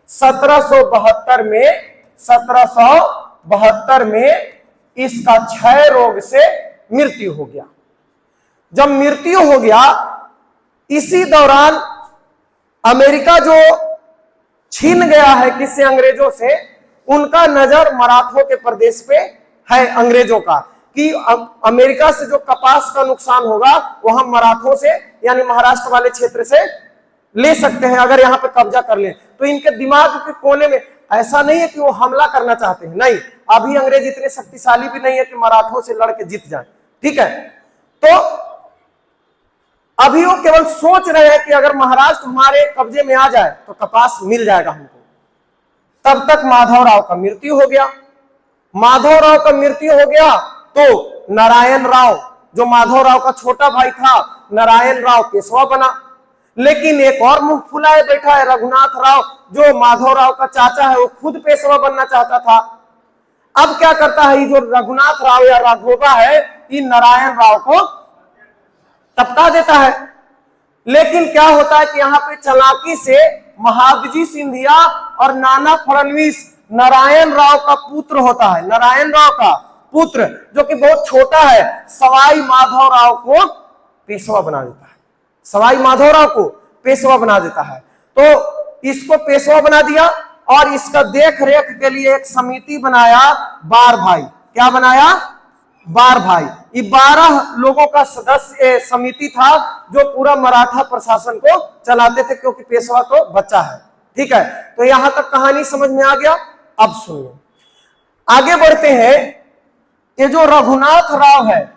Speaker 1: 1772 में इसका क्षय रोग से मृत्यु हो गया। जब मृत्यु हो गया, इसी दौरान अमेरिका जो छीन गया है किससे? अंग्रेजों से। उनका नजर मराठों के प्रदेश पे है, अंग्रेजों का, कि अमेरिका से जो कपास का नुकसान होगा वो हम मराठों से यानी महाराष्ट्र वाले क्षेत्र से ले सकते हैं अगर यहाँ पे कब्जा कर लें। तो इनके दिमाग के कोने में ऐसा नहीं है कि वो हमला करना चाहते हैं, नहीं, अभी अंग्रेज इतने शक्तिशाली भी नहीं है कि मराठों से लड़के जीत जाए। ठीक है, तो अभी वो केवल सोच रहे हैं कि अगर महाराष्ट्र हमारे कब्जे में आ जाए तो कपास मिल जाएगा हमको। तब तक माधवराव का मृत्यु हो गया। माधवराव का मृत्यु हो गया तो नारायण राव, जो माधवराव का छोटा भाई था, नारायण राव पेशवा बना। लेकिन एक और मुंह फुलाए बैठा है रघुनाथ राव, जो माधवराव का चाचा है, वो खुद पेशवा बनना चाहता था। अब क्या करता है, ये जो रघुनाथ राव या राघोबा है, ये नारायण राव को टपका देता है। लेकिन क्या होता है कि यहाँ पे चालाकी से महादजी सिंधिया और नाना फडणवीस नारायण राव का पुत्र होता है, नारायण राव का पुत्र जो कि बहुत छोटा है, सवाई माधवराव को पेशवा बना देता है। सवाई माधवराव को पेशवा बना देता है। तो इसको पेशवा बना दिया और इसका देख रेख के लिए एक समिति बनाया, बार भाई। क्या बनाया? बार भाई। ये 12 लोगों का सदस्य समिति था जो पूरा मराठा प्रशासन को चलाते थे, क्योंकि पेशवा तो बच्चा है। ठीक है, तो यहां तक कहानी समझ में आ गया। अब सुनिए, आगे बढ़ते हैं। ये जो रघुनाथ राव है,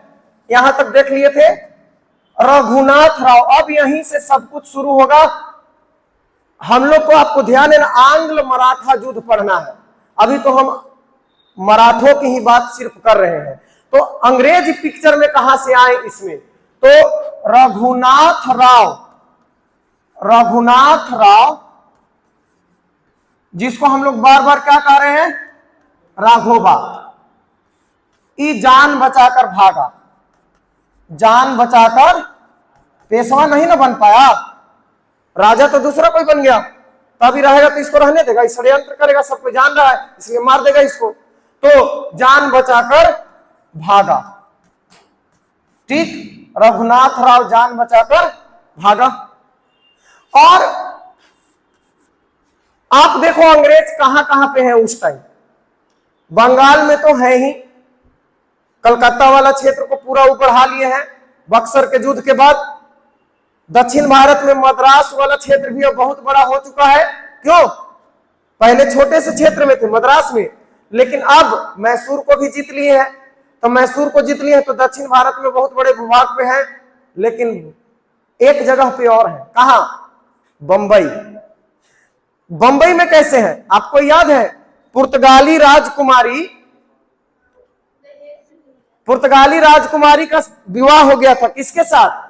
Speaker 1: यहां तक देख लिए थे रघुनाथ राव। अब यहीं से सब कुछ शुरू होगा। हम लोग को, आपको ध्यान है ना, आंग्ल मराठा युद्ध पढ़ना है। अभी तो हम मराठों की ही बात सिर्फ कर रहे हैं। तो अंग्रेज पिक्चर में कहां से आए इसमें? तो रघुनाथ राव जिसको हम लोग बार बार क्या कह रहे हैं? राघोबा। ये जान बचाकर भागा, जान बचाकर पेशवा नहीं ना बन पाया। राजा तो दूसरा कोई बन गया, तभी रहेगा तो इसको रहने देगा? इस षड्यंत्र करेगा, सबको जान रहा है, इसलिए मार देगा इसको। तो जान बचाकर भागा। ठीक, रघुनाथ राव जान बचाकर भागा। और आप देखो अंग्रेज कहां कहां पे है उस टाइम। बंगाल में तो है ही, कलकत्ता वाला क्षेत्र को पूरा ऊपर बढ़ा लिए हैं बक्सर के युद्ध के बाद। दक्षिण भारत में मद्रास वाला क्षेत्र भी अब बहुत बड़ा हो चुका है। क्यों? पहले छोटे से क्षेत्र में थे मद्रास में, लेकिन अब मैसूर को भी जीत लिए हैं। तो मैसूर को जीत लिए हैं तो दक्षिण भारत में बहुत बड़े भूभाग पे है। लेकिन एक जगह पे और है, कहां? बंबई। बंबई में कैसे है? आपको याद है पुर्तगाली राजकुमारी का विवाह हो गया था किसके साथ?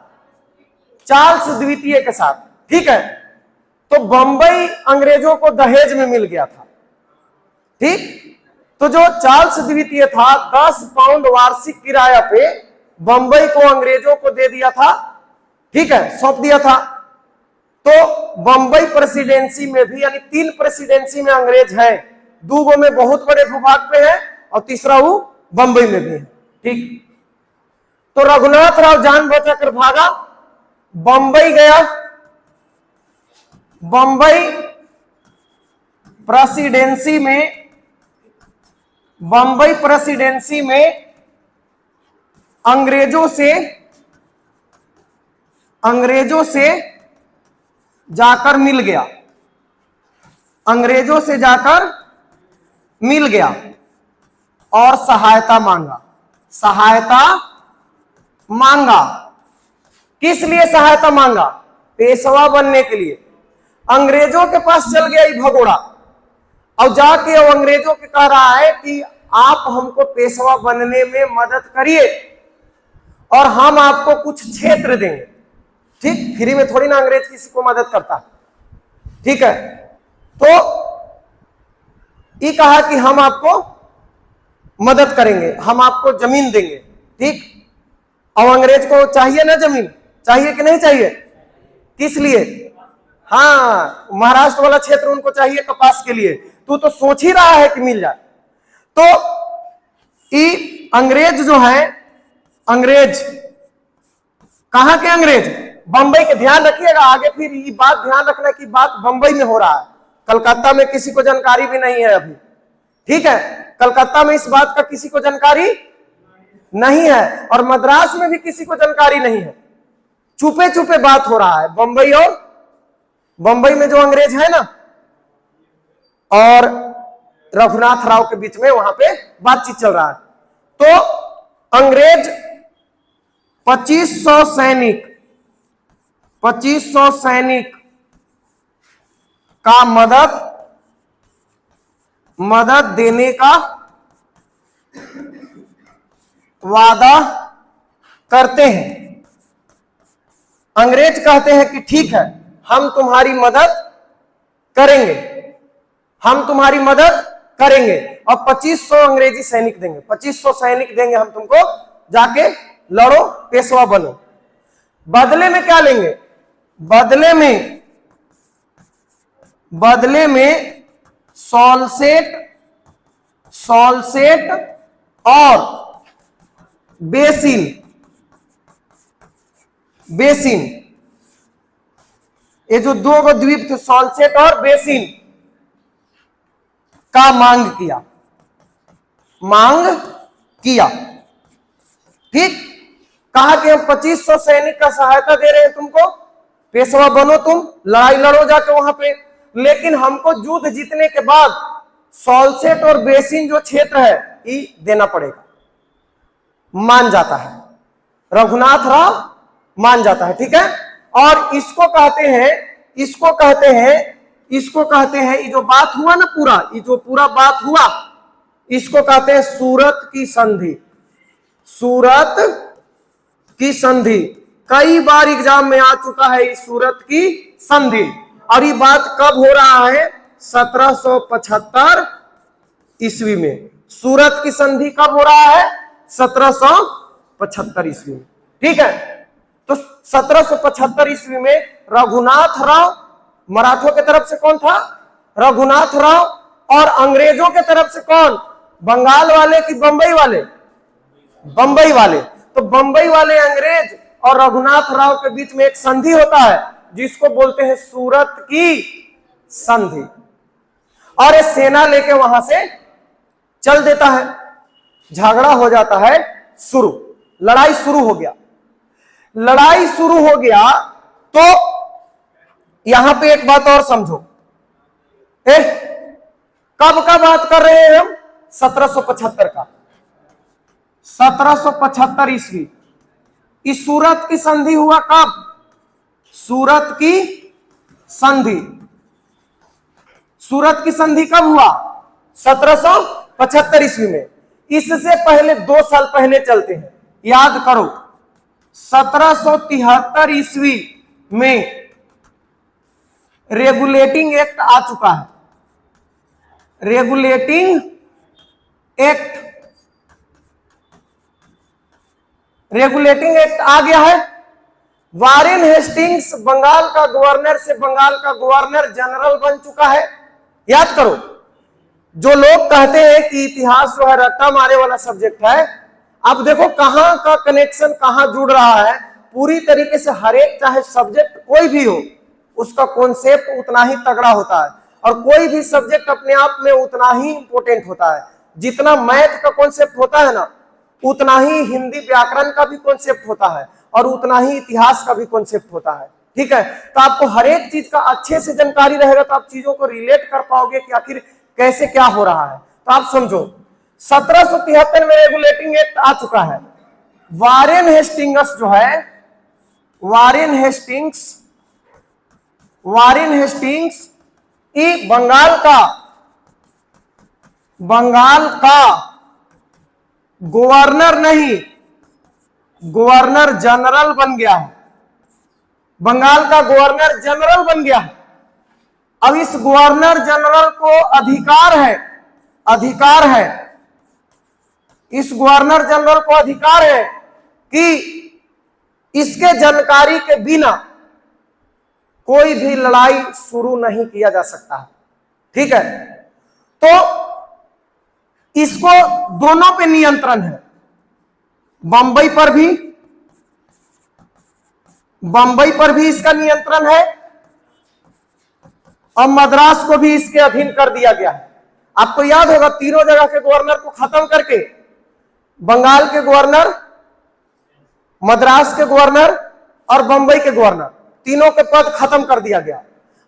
Speaker 1: चार्ल्स द्वितीय के साथ। ठीक है, तो बंबई अंग्रेजों को दहेज में मिल गया था। ठीक, तो जो चार्ल्स द्वितीय था 10 पाउंड वार्षिक किराया पे बंबई को अंग्रेजों को दे दिया था। ठीक है, सौंप दिया था। तो बंबई प्रेसिडेंसी में भी, यानी 3 प्रेसिडेंसी में अंग्रेज हैं। 2 में बहुत बड़े भूभाग पे है और तीसरा वो बंबई में भी है। ठीक, तो रघुनाथ राव जान बचाकर भागा, बंबई गया, बंबई प्रेसिडेंसी में, बंबई प्रेसिडेंसी में अंग्रेजों से जाकर मिल गया, अंग्रेजों से जाकर मिल गया और सहायता मांगा, सहायता मांगा। किस लिए सहायता मांगा? पेशवा बनने के लिए। अंग्रेजों के पास चल गया ये भगोड़ा और जाके वो अंग्रेजों के कह रहा है कि आप हमको पेशवा बनने में मदद करिए और हम आपको कुछ क्षेत्र देंगे। ठीक, फ्री में थोड़ी ना अंग्रेज किसी को मदद करता। ठीक है, तो ये कहा कि हम आपको मदद करेंगे, हम आपको जमीन देंगे। ठीक, अब अंग्रेज को चाहिए ना जमीन, चाहिए कि नहीं चाहिए? किस लिए? हाँ, महाराष्ट्र वाला क्षेत्र उनको चाहिए कपास के लिए। तू तो सोच ही रहा है कि मिल जाए। तो ये अंग्रेज जो है, अंग्रेज कहां के अंग्रेज? बंबई के। ध्यान रखिएगा, आगे फिर ये बात ध्यान रखना कि बात बंबई में हो रहा है, कलकत्ता में किसी को जानकारी भी नहीं है अभी। ठीक है, कलकत्ता में इस बात का किसी को जानकारी नहीं है और मद्रास में भी किसी को जानकारी नहीं है। छुपे छुपे बात हो रहा है बंबई और बंबई में जो अंग्रेज है ना और रघुनाथ राव के बीच में वहां पे बातचीत चल रहा है। तो अंग्रेज 2500 सैनिक का मदद देने का वादा करते हैं। अंग्रेज कहते हैं कि ठीक है, हम तुम्हारी मदद करेंगे, हम तुम्हारी मदद करेंगे और 2500 अंग्रेजी सैनिक देंगे, 2500 सैनिक देंगे हम तुमको, जाके लड़ो, पेशवा बनो। बदले में क्या लेंगे? बदले में सॉल्सेट और बेसिन, ये जो दो द्वीप थे, सॉल्सेट और बेसिन का मांग किया। ठीक, कहा कि हम 2500 सैनिक का सहायता दे रहे हैं तुमको, पेशवा बनो, तुम लड़ाई लड़ो जाके वहां पे, लेकिन हमको युद्ध जीतने के बाद सॉल्सेट और बेसिन जो क्षेत्र है ये देना पड़ेगा। मान जाता है, रघुनाथ राव मान जाता है। ठीक है, और इसको कहते हैं ये जो बात हुआ ना, ये जो पूरा बात हुआ, इसको कहते हैं सूरत की संधि। कई बार एग्जाम में आ चुका है इस सूरत की संधि। और ये बात कब हो रहा है? 1775 ईस्वी में। सूरत की संधि कब हो रहा है? 1775 ईस्वी में। ठीक है, तो 1775 ईस्वी में रघुनाथ राव, मराठों के तरफ से कौन था? रघुनाथ राव, और अंग्रेजों के तरफ से कौन? बंगाल वाले कि बंबई वाले? बंबई वाले। तो बंबई वाले अंग्रेज और रघुनाथ राव के बीच में एक संधि होता है जिसको बोलते हैं सूरत की संधि। और ये सेना लेके वहां से चल देता है, झगड़ा हो जाता है शुरू, लड़ाई शुरू हो गया। तो यहां पे एक बात और समझो, कब का बात कर रहे हैं हम? 1775 का। 1775 ईस्वी। इस सूरत की संधि हुआ कब? सूरत की संधि कब हुआ? 1775 ईस्वी में। इससे पहले 2 साल पहले चलते हैं, याद करो। 1773 ईस्वी में रेगुलेटिंग एक्ट आ चुका है। रेगुलेटिंग एक्ट आ गया है। वारेन हेस्टिंग्स बंगाल का गवर्नर से बंगाल का गवर्नर जनरल बन चुका है। याद करो, जो लोग कहते हैं कि इतिहास जो है रट्टा मारे वाला सब्जेक्ट है, अब देखो कहां का कनेक्शन कहां जुड़ रहा है। पूरी तरीके से हर एक, चाहे सब्जेक्ट कोई भी हो, उसका कॉन्सेप्ट उतना ही तगड़ा होता है और कोई भी सब्जेक्ट अपने आप में उतना ही इंपॉर्टेंट होता है। जितना मैथ का कॉन्सेप्ट होता है ना, उतना ही हिंदी व्याकरण का भी कॉन्सेप्ट होता है और उतना ही इतिहास का भी कॉन्सेप्ट होता है। ठीक है, तो आपको हर एक चीज का अच्छे से जानकारी रहेगा तो आप चीजों को रिलेट कर पाओगे कि आखिर कैसे क्या हो रहा है। तो आप समझो 1773 में रेगुलेटिंग एक्ट आ चुका है। वारेन हेस्टिंग्स जो है, वारेन हेस्टिंग्स ये बंगाल का गवर्नर नहीं, गवर्नर जनरल बन गया है। बंगाल का गवर्नर जनरल बन गया है। अब इस गवर्नर जनरल को अधिकार है, इस गवर्नर जनरल को अधिकार है कि इसके जानकारी के बिना कोई भी लड़ाई शुरू नहीं किया जा सकता है। ठीक है, तो इसको दोनों पे नियंत्रण है, बंबई पर भी इसका नियंत्रण है और मद्रास को भी इसके अधीन कर दिया गया है। आपको याद होगा तीनों जगह के गवर्नर को खत्म करके बंगाल के गवर्नर, मद्रास के गवर्नर और बंबई के गवर्नर, तीनों के पद खत्म कर दिया गया।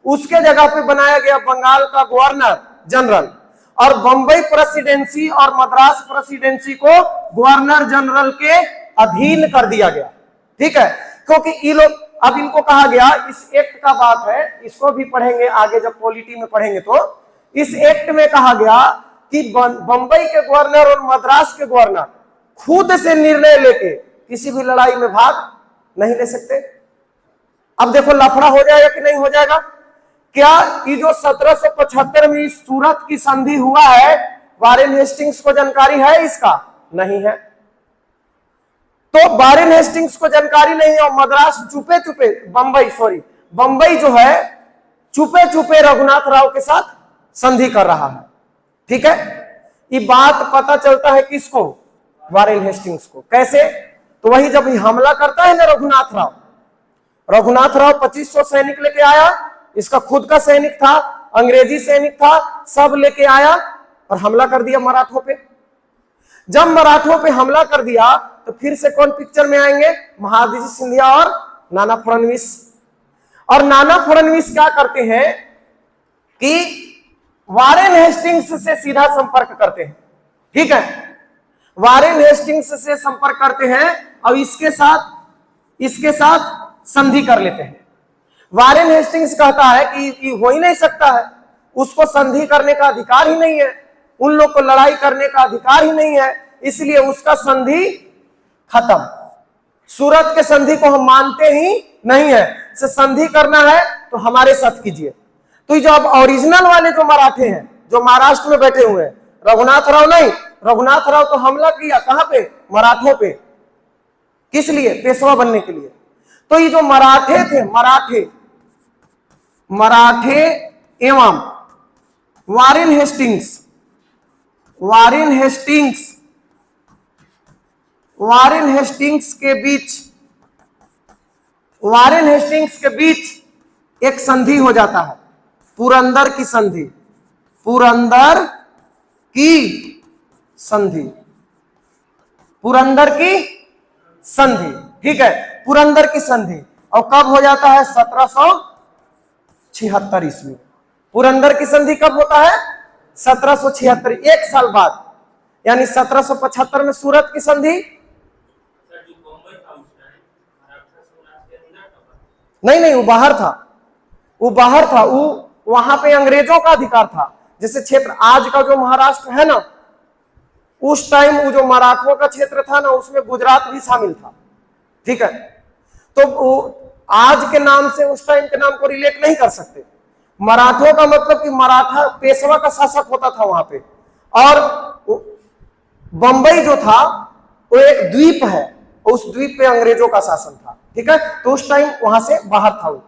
Speaker 1: उसके जगह पे बनाया गया बंगाल का गवर्नर जनरल और बंबई प्रेसिडेंसी और मद्रास प्रेसिडेंसी को गवर्नर जनरल के अधीन कर दिया गया। ठीक है, क्योंकि ये लोग, अब इनको कहा गया, इस एक्ट का बात है, इसको भी पढ़ेंगे आगे जब पॉलिटी में पढ़ेंगे। तो इस एक्ट में कहा गया कि बंबई के गवर्नर और मद्रास के गवर्नर खुद से निर्णय लेके किसी भी लड़ाई में भाग नहीं ले सकते। अब देखो लफड़ा हो जाएगा कि नहीं हो जाएगा। क्या ये जो 1775 में सूरत की संधि हुआ है, वारेन हेस्टिंग्स को जानकारी है इसका? नहीं है। तो वारेन हेस्टिंग्स को जानकारी नहीं है और मद्रास चुपे चुपे, बंबई जो है चुपे चुपे रघुनाथ राव के साथ संधि कर रहा है। ठीक है, ये बात पता चलता है किसको? वारेन हेस्टिंग्स को। कैसे? तो वही जब हमला करता है ना रघुनाथ राव 2500 सैनिक लेके आया, इसका खुद का सैनिक था, अंग्रेजी सैनिक था, सब लेके आया और हमला कर दिया मराठों पे। जब मराठों पे हमला कर दिया तो फिर से कौन पिक्चर में आएंगे? महादजी सिंधिया और नाना फडणवीस। और नाना फडणवीस क्या करते हैं कि वारेन हेस्टिंग्स से सीधा संपर्क करते हैं। ठीक है, वारेन हेस्टिंग्स से संपर्क करते हैं और इसके साथ संधि कर लेते हैं। वारेन हेस्टिंग्स कहता है कि हो ही नहीं सकता है, उसको संधि करने का अधिकार ही नहीं है, उन लोग को लड़ाई करने का अधिकार ही नहीं है, इसलिए उसका संधि खत्म। सूरत के संधि को हम मानते ही नहीं है, से संधि करना है तो हमारे साथ कीजिए। तो ये जो अब ओरिजिनल वाले जो मराठे हैं, जो महाराष्ट्र में बैठे हुए हैं, रघुनाथ राव नहीं, रघुनाथ राव तो हमला किया कहां पे? मराठों पे। किस लिए? पेशवा बनने के लिए। तो ये जो मराठे थे, मराठे एवं वारेन हेस्टिंग्स के बीच एक संधि हो जाता है, पुरंदर की संधि। ठीक है, पुरंदर की संधि। और कब हो जाता है? 1776 ईस्वी। पुरंदर की संधि कब होता है? 1776, एक साल बाद, यानी 1775 में सूरत की संधि। नहीं, वो बाहर था, वो वहां पे अंग्रेजों का अधिकार था। जैसे क्षेत्र आज का जो महाराष्ट्र है ना, उस टाइम वो जो मराठों का क्षेत्र था ना, उसमें गुजरात भी शामिल था। ठीक है, तो वो आज के नाम से उस टाइम के नाम को रिलेट नहीं कर सकते। मराठों का मतलब कि मराठा पेशवा का शासक होता था वहां पे, और बंबई जो था वो एक द्वीप है, उस द्वीप पे अंग्रेजों का शासन था। ठीक है, तो उस टाइम वहां से बाहर था वो।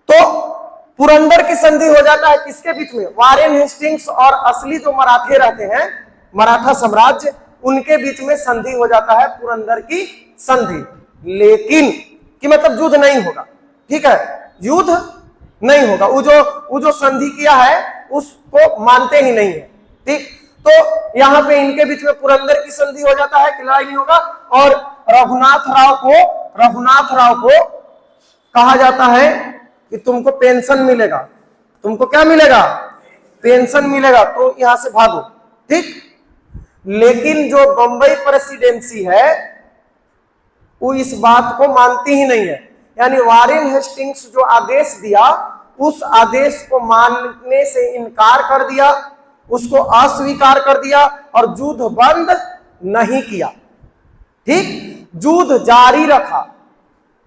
Speaker 1: तो पुरंदर की संधि हो जाता है किसके बीच में? वारेन हेस्टिंग्स और असली जो मराठे रहते हैं, मराठा साम्राज्य, उनके बीच में संधि हो जाता है पुरंदर की संधि। लेकिन कि मतलब युद्ध नहीं होगा, ठीक है, युद्ध नहीं होगा। वो जो संधि किया है उसको मानते ही नहीं है, ठीक। तो यहां पे इनके बीच में पुरंदर की संधि हो जाता है कि लड़ाई नहीं होगा। और रघुनाथ राव को कहा जाता है कि तुमको पेंशन मिलेगा, तुमको क्या मिलेगा? पेंशन मिलेगा, तो यहां से भागो, ठीक। लेकिन जो बंबई प्रेसिडेंसी है वो इस बात को मानती ही नहीं है। यानी वारेन हेस्टिंग्स जो आदेश दिया उस आदेश को मानने से इनकार कर दिया, उसको अस्वीकार कर दिया और युद्ध बंद नहीं किया, ठीक, युद्ध जारी रखा,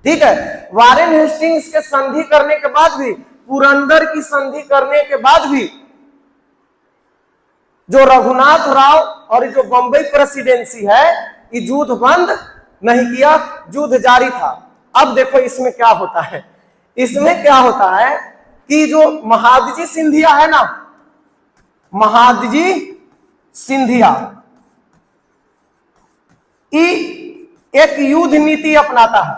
Speaker 1: ठीक है। वारेन हेस्टिंग्स के संधि करने के बाद भी, पुरंदर की संधि करने के बाद भी जो रघुनाथ राव और जो बंबई प्रेसिडेंसी है ये युद्ध बंद नहीं किया, युद्ध जारी था। अब देखो इसमें क्या होता है, इसमें क्या होता है कि जो महादजी सिंधिया है ना, महादजी सिंधिया एक युद्ध नीति अपनाता है।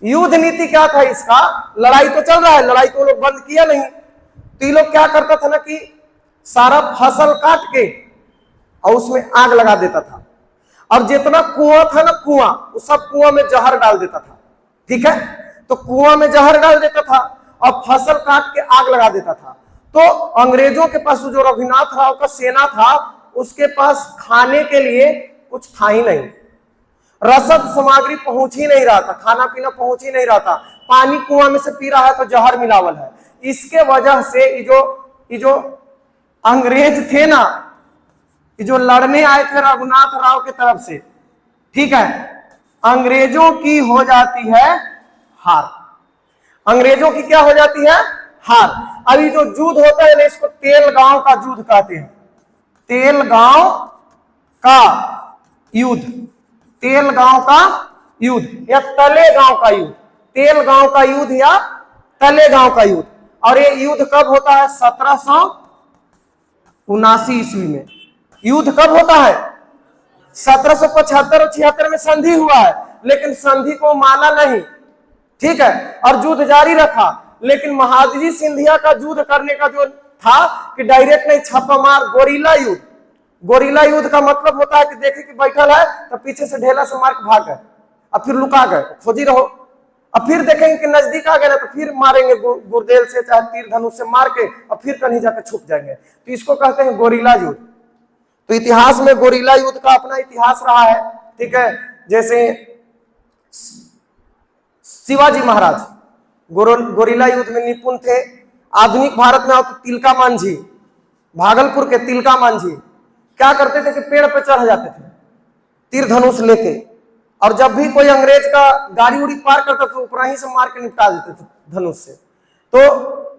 Speaker 1: युद्ध नीति क्या था इसका? लड़ाई तो चल रहा है, लड़ाई को लोग बंद किया नहीं, तो ये लोग क्या करता था ना कि सारा फसल काट के और उसमें आग लगा देता था, और जितना कुआं था ना, कुआं, वो सब कुआं में जहर डाल देता था, ठीक है। तो कुआं में जहर डाल देता था और फसल काट के आग लगा देता था। तो अंग्रेजों के पास जो रघुनाथ राव का सेना था उसके पास खाने के लिए कुछ था ही नहीं, रसद सामग्री पहुंच ही नहीं रहा था, खाना पीना पहुंच ही नहीं रहा था, पानी कुआं में से पी रहा है तो जहर मिलावल है। इसके वजह से ये जो अंग्रेज थे ना, ये जो लड़ने आए थे रघुनाथ राव के तरफ से, ठीक है, अंग्रेजों की हो जाती है हार। अंग्रेजों की क्या हो जाती है? हार। अभी जो युद्ध होता है ना, इसको तेलगांव का युद्ध कहते हैं, तेलगांव का युद्ध, तेलगांव का युद्ध या तलेगांव का युद्ध, तेलगांव का युद्ध या तलेगांव का युद्ध। और ये युद्ध कब होता है? 1779 ईस्वी में। युद्ध कब होता है? 1775 और 76 में संधि हुआ है, लेकिन संधि को माना नहीं, ठीक है, और युद्ध जारी रखा। लेकिन महादजी सिंधिया का युद्ध करने का जो था कि डायरेक्ट नहीं, छापामार गोरिल्ला युद्ध। गोरिल्ला युद्ध का मतलब होता है कि देखे कि बैठल है तो पीछे से ढेला से मार के भाग गए, अब फिर लुका गए, खोजी रहो, अब फिर देखेंगे कि नजदीक आ गए ना तो फिर मारेंगे गुर्देल से चाहे तीर धनुष से मार के, और फिर कहीं जाकर छुप जाएंगे। तो इसको कहते हैं गोरिल्ला युद्ध। तो इतिहास में गोरिल्ला युद्ध का अपना इतिहास रहा है, ठीक है। जैसे शिवाजी महाराज गोरिल्ला युद्ध में निपुण थे। आधुनिक भारत में आओ तो तिलका मांझी, भागलपुर के तिलका मांझी क्या करते थे कि पेड़ पे चढ़ जाते थे तीर धनुष लेके, और जब भी कोई अंग्रेज का गाड़ी उड़ी पार करता था ऊपर ही से मार के निपटा देते थे धनुष से। तो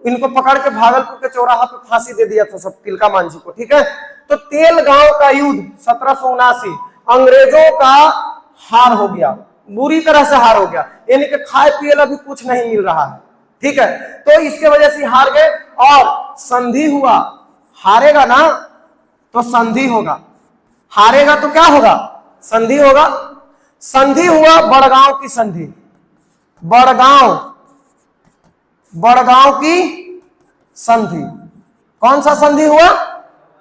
Speaker 1: इनको पकड़ के भागलपुर के चौराहा पे फांसी दे दिया था सब तिलका मांझी को, ठीक है। तो तेलगांव का युद्ध 1779 अंग्रेजों का हार हो गया, बुरी तरह से हार हो गया, यानी कि खाए पिए अभी कुछ नहीं मिल रहा है, ठीक है। तो इसके वजह से हार गए और संधि हुआ। हारेगा ना तो संधि होगा, हारेगा तो क्या होगा? संधि होगा। संधि हुआ बड़गांव की संधि, बड़गांव की संधि। कौन सा संधि हुआ?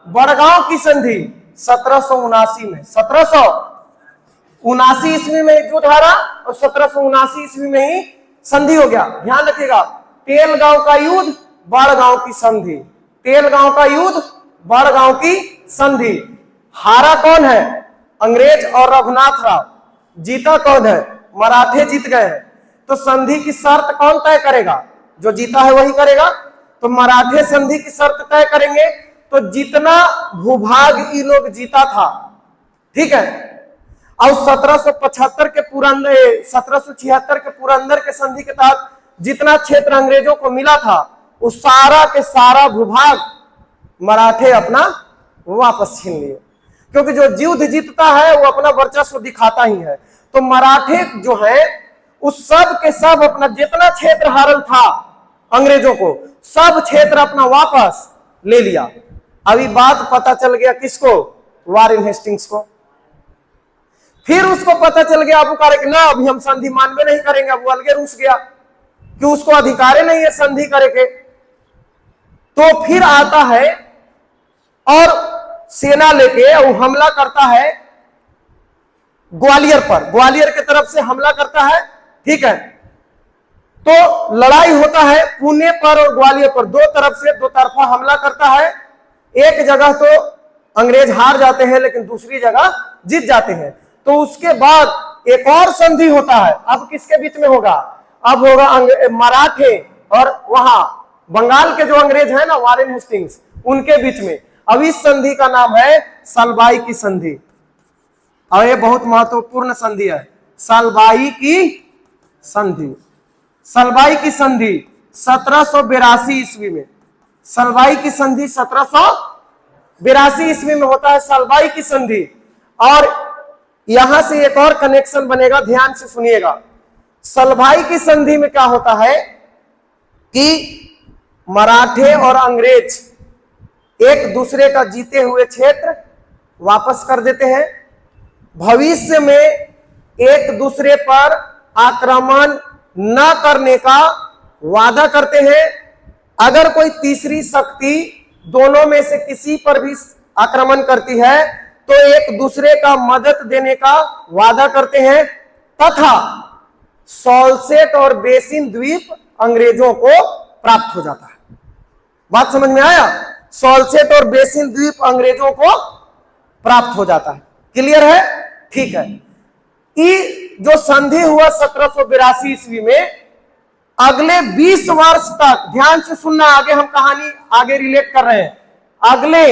Speaker 1: बड़गांव की संधि 1779 में। 1779 ईस्वी में युद्ध हारा और 1779 ईस्वी में ही संधि हो गया। ध्यान रखिएगा, तेलगांव का युद्ध, बड़गांव की संधि, तेलगांव का युद्ध, बड़गांव की संधि। हारा कौन है? अंग्रेज और रघुनाथ राव। जीता कौन है? मराठे जीत गए हैं। तो संधि की शर्त कौन तय करेगा? जो जीता है वही करेगा। तो मराठे संधि की शर्त तय करेंगे। तो जितना भूभाग ये लोग जीता था, ठीक है, और 1775 के 1776 के पुरंदर के संधि के तहत जितना क्षेत्र अंग्रेजों को मिला था वो सारा के सारा भूभाग मराठे अपना वापस छीन लिए, क्योंकि जो युद्ध जीतता है वो अपना वर्चस्व दिखाता ही है। तो मराठे जो है उस सब के सब अपना जितना क्षेत्र हारल था अंग्रेजों को, सब क्षेत्र अपना वापस ले लिया। अभी बात पता चल गया किसको? वॉरेन हेस्टिंग्स को। फिर उसको पता चल गया अबू कारक ना अभी हम संधि मानवे नहीं करेंगे, अब वो अलगे रूस गया कि उसको अधिकार नहीं है संधि करे के। तो फिर आता है और सेना लेके वो हमला करता है ग्वालियर पर, ग्वालियर की तरफ से हमला करता है, ठीक है। तो लड़ाई होता है पुणे पर और ग्वालियर पर, दो तरफ से दो तरफा हमला करता है। एक जगह तो अंग्रेज हार जाते हैं लेकिन दूसरी जगह जीत जाते हैं। तो उसके बाद एक और संधि होता है। अब किसके बीच में होगा? अब होगा मराठे और वहां बंगाल के जो अंग्रेज हैं ना वॉरेन हेस्टिंग्स, उनके बीच में। अब इस संधि का नाम है सलबाई की संधि, और ये बहुत महत्वपूर्ण संधि है, सलबाई की संधि। सलबाई की संधि 1782 ईस्वी में, सलबाई की संधि 1782 ईस्वी में होता है सलबाई की संधि। और यहां से एक और कनेक्शन बनेगा, ध्यान से सुनिएगा। सलबाई की संधि में क्या होता है कि मराठे और अंग्रेज एक दूसरे का जीते हुए क्षेत्र वापस कर देते हैं, भविष्य में एक दूसरे पर आक्रमण न करने का वादा करते हैं। अगर कोई तीसरी शक्ति दोनों में से किसी पर भी आक्रमण करती है तो एक दूसरे का मदद देने का वादा करते हैं, तथा सॉल्सेट और बेसिन द्वीप अंग्रेजों को प्राप्त हो जाता है। बात समझ में आया? सॉल्सेट और बेसिन द्वीप अंग्रेजों को प्राप्त हो जाता है। क्लियर है? ठीक है। ये जो संधि हुआ 1782 ईस्वी में, अगले 20 वर्ष तक, ध्यान से सुनना, आगे हम कहानी आगे रिलेट कर रहे हैं, अगले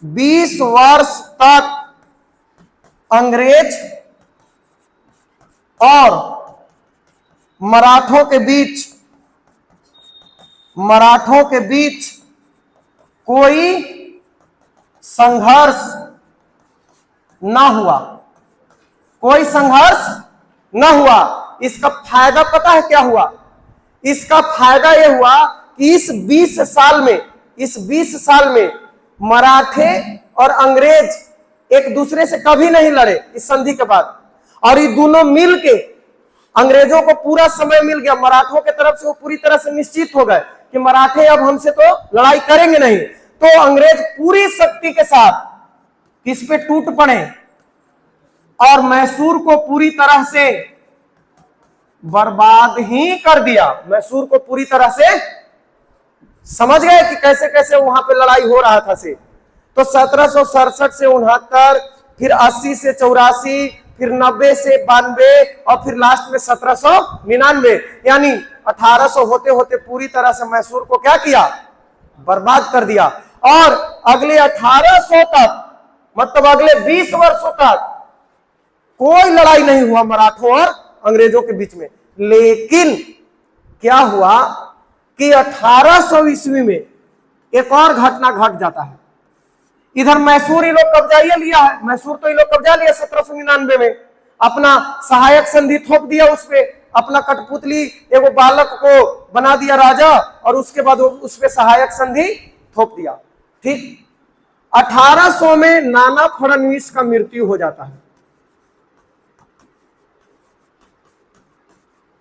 Speaker 1: 20 वर्ष तक अंग्रेज और मराठों के बीच कोई संघर्ष ना हुआ, कोई संघर्ष न हुआ। इसका फायदा पता है क्या हुआ? इसका फायदा यह हुआ कि इस 20 साल में मराठे और अंग्रेज एक दूसरे से कभी नहीं लड़े इस संधि के बाद। और ये दोनों मिलके, अंग्रेजों को पूरा समय मिल गया, मराठों के तरफ से वो पूरी तरह से निश्चित हो गए कि मराठे अब हमसे तो लड़ाई करेंगे नहीं। तो अंग्रेज पूरी शक्ति के साथ किस पे टूट पड़े और मैसूर को पूरी तरह से बर्बाद ही कर दिया। मैसूर को पूरी तरह से, समझ गए कि कैसे कैसे वहां पे लड़ाई हो रहा था से। तो 1767 से 69, फिर 80 से 84, फिर 90 से 92 और फिर लास्ट में 1799, यानी 1800 होते होते पूरी तरह से मैसूर को क्या किया? बर्बाद कर दिया। और अगले 1800 तक, मतलब अगले 20 वर्षों तक कोई लड़ाई नहीं हुआ मराठों और अंग्रेजों के बीच में। लेकिन क्या हुआ कि 1800 ईस्वी में एक और घटना घट जाता है। इधर मैसूर ये लोग कब्जा लिया है, मैसूर तो ये लोग कब्जा लिया 1799 में, अपना सहायक संधि थोप दिया उस पे, अपना कठपुतली एगो बालक को बना दिया राजा, और उसके बाद उस पे सहायक संधि थोप दिया। ठीक 1800 में नाना फड़नवीस का मृत्यु हो जाता है।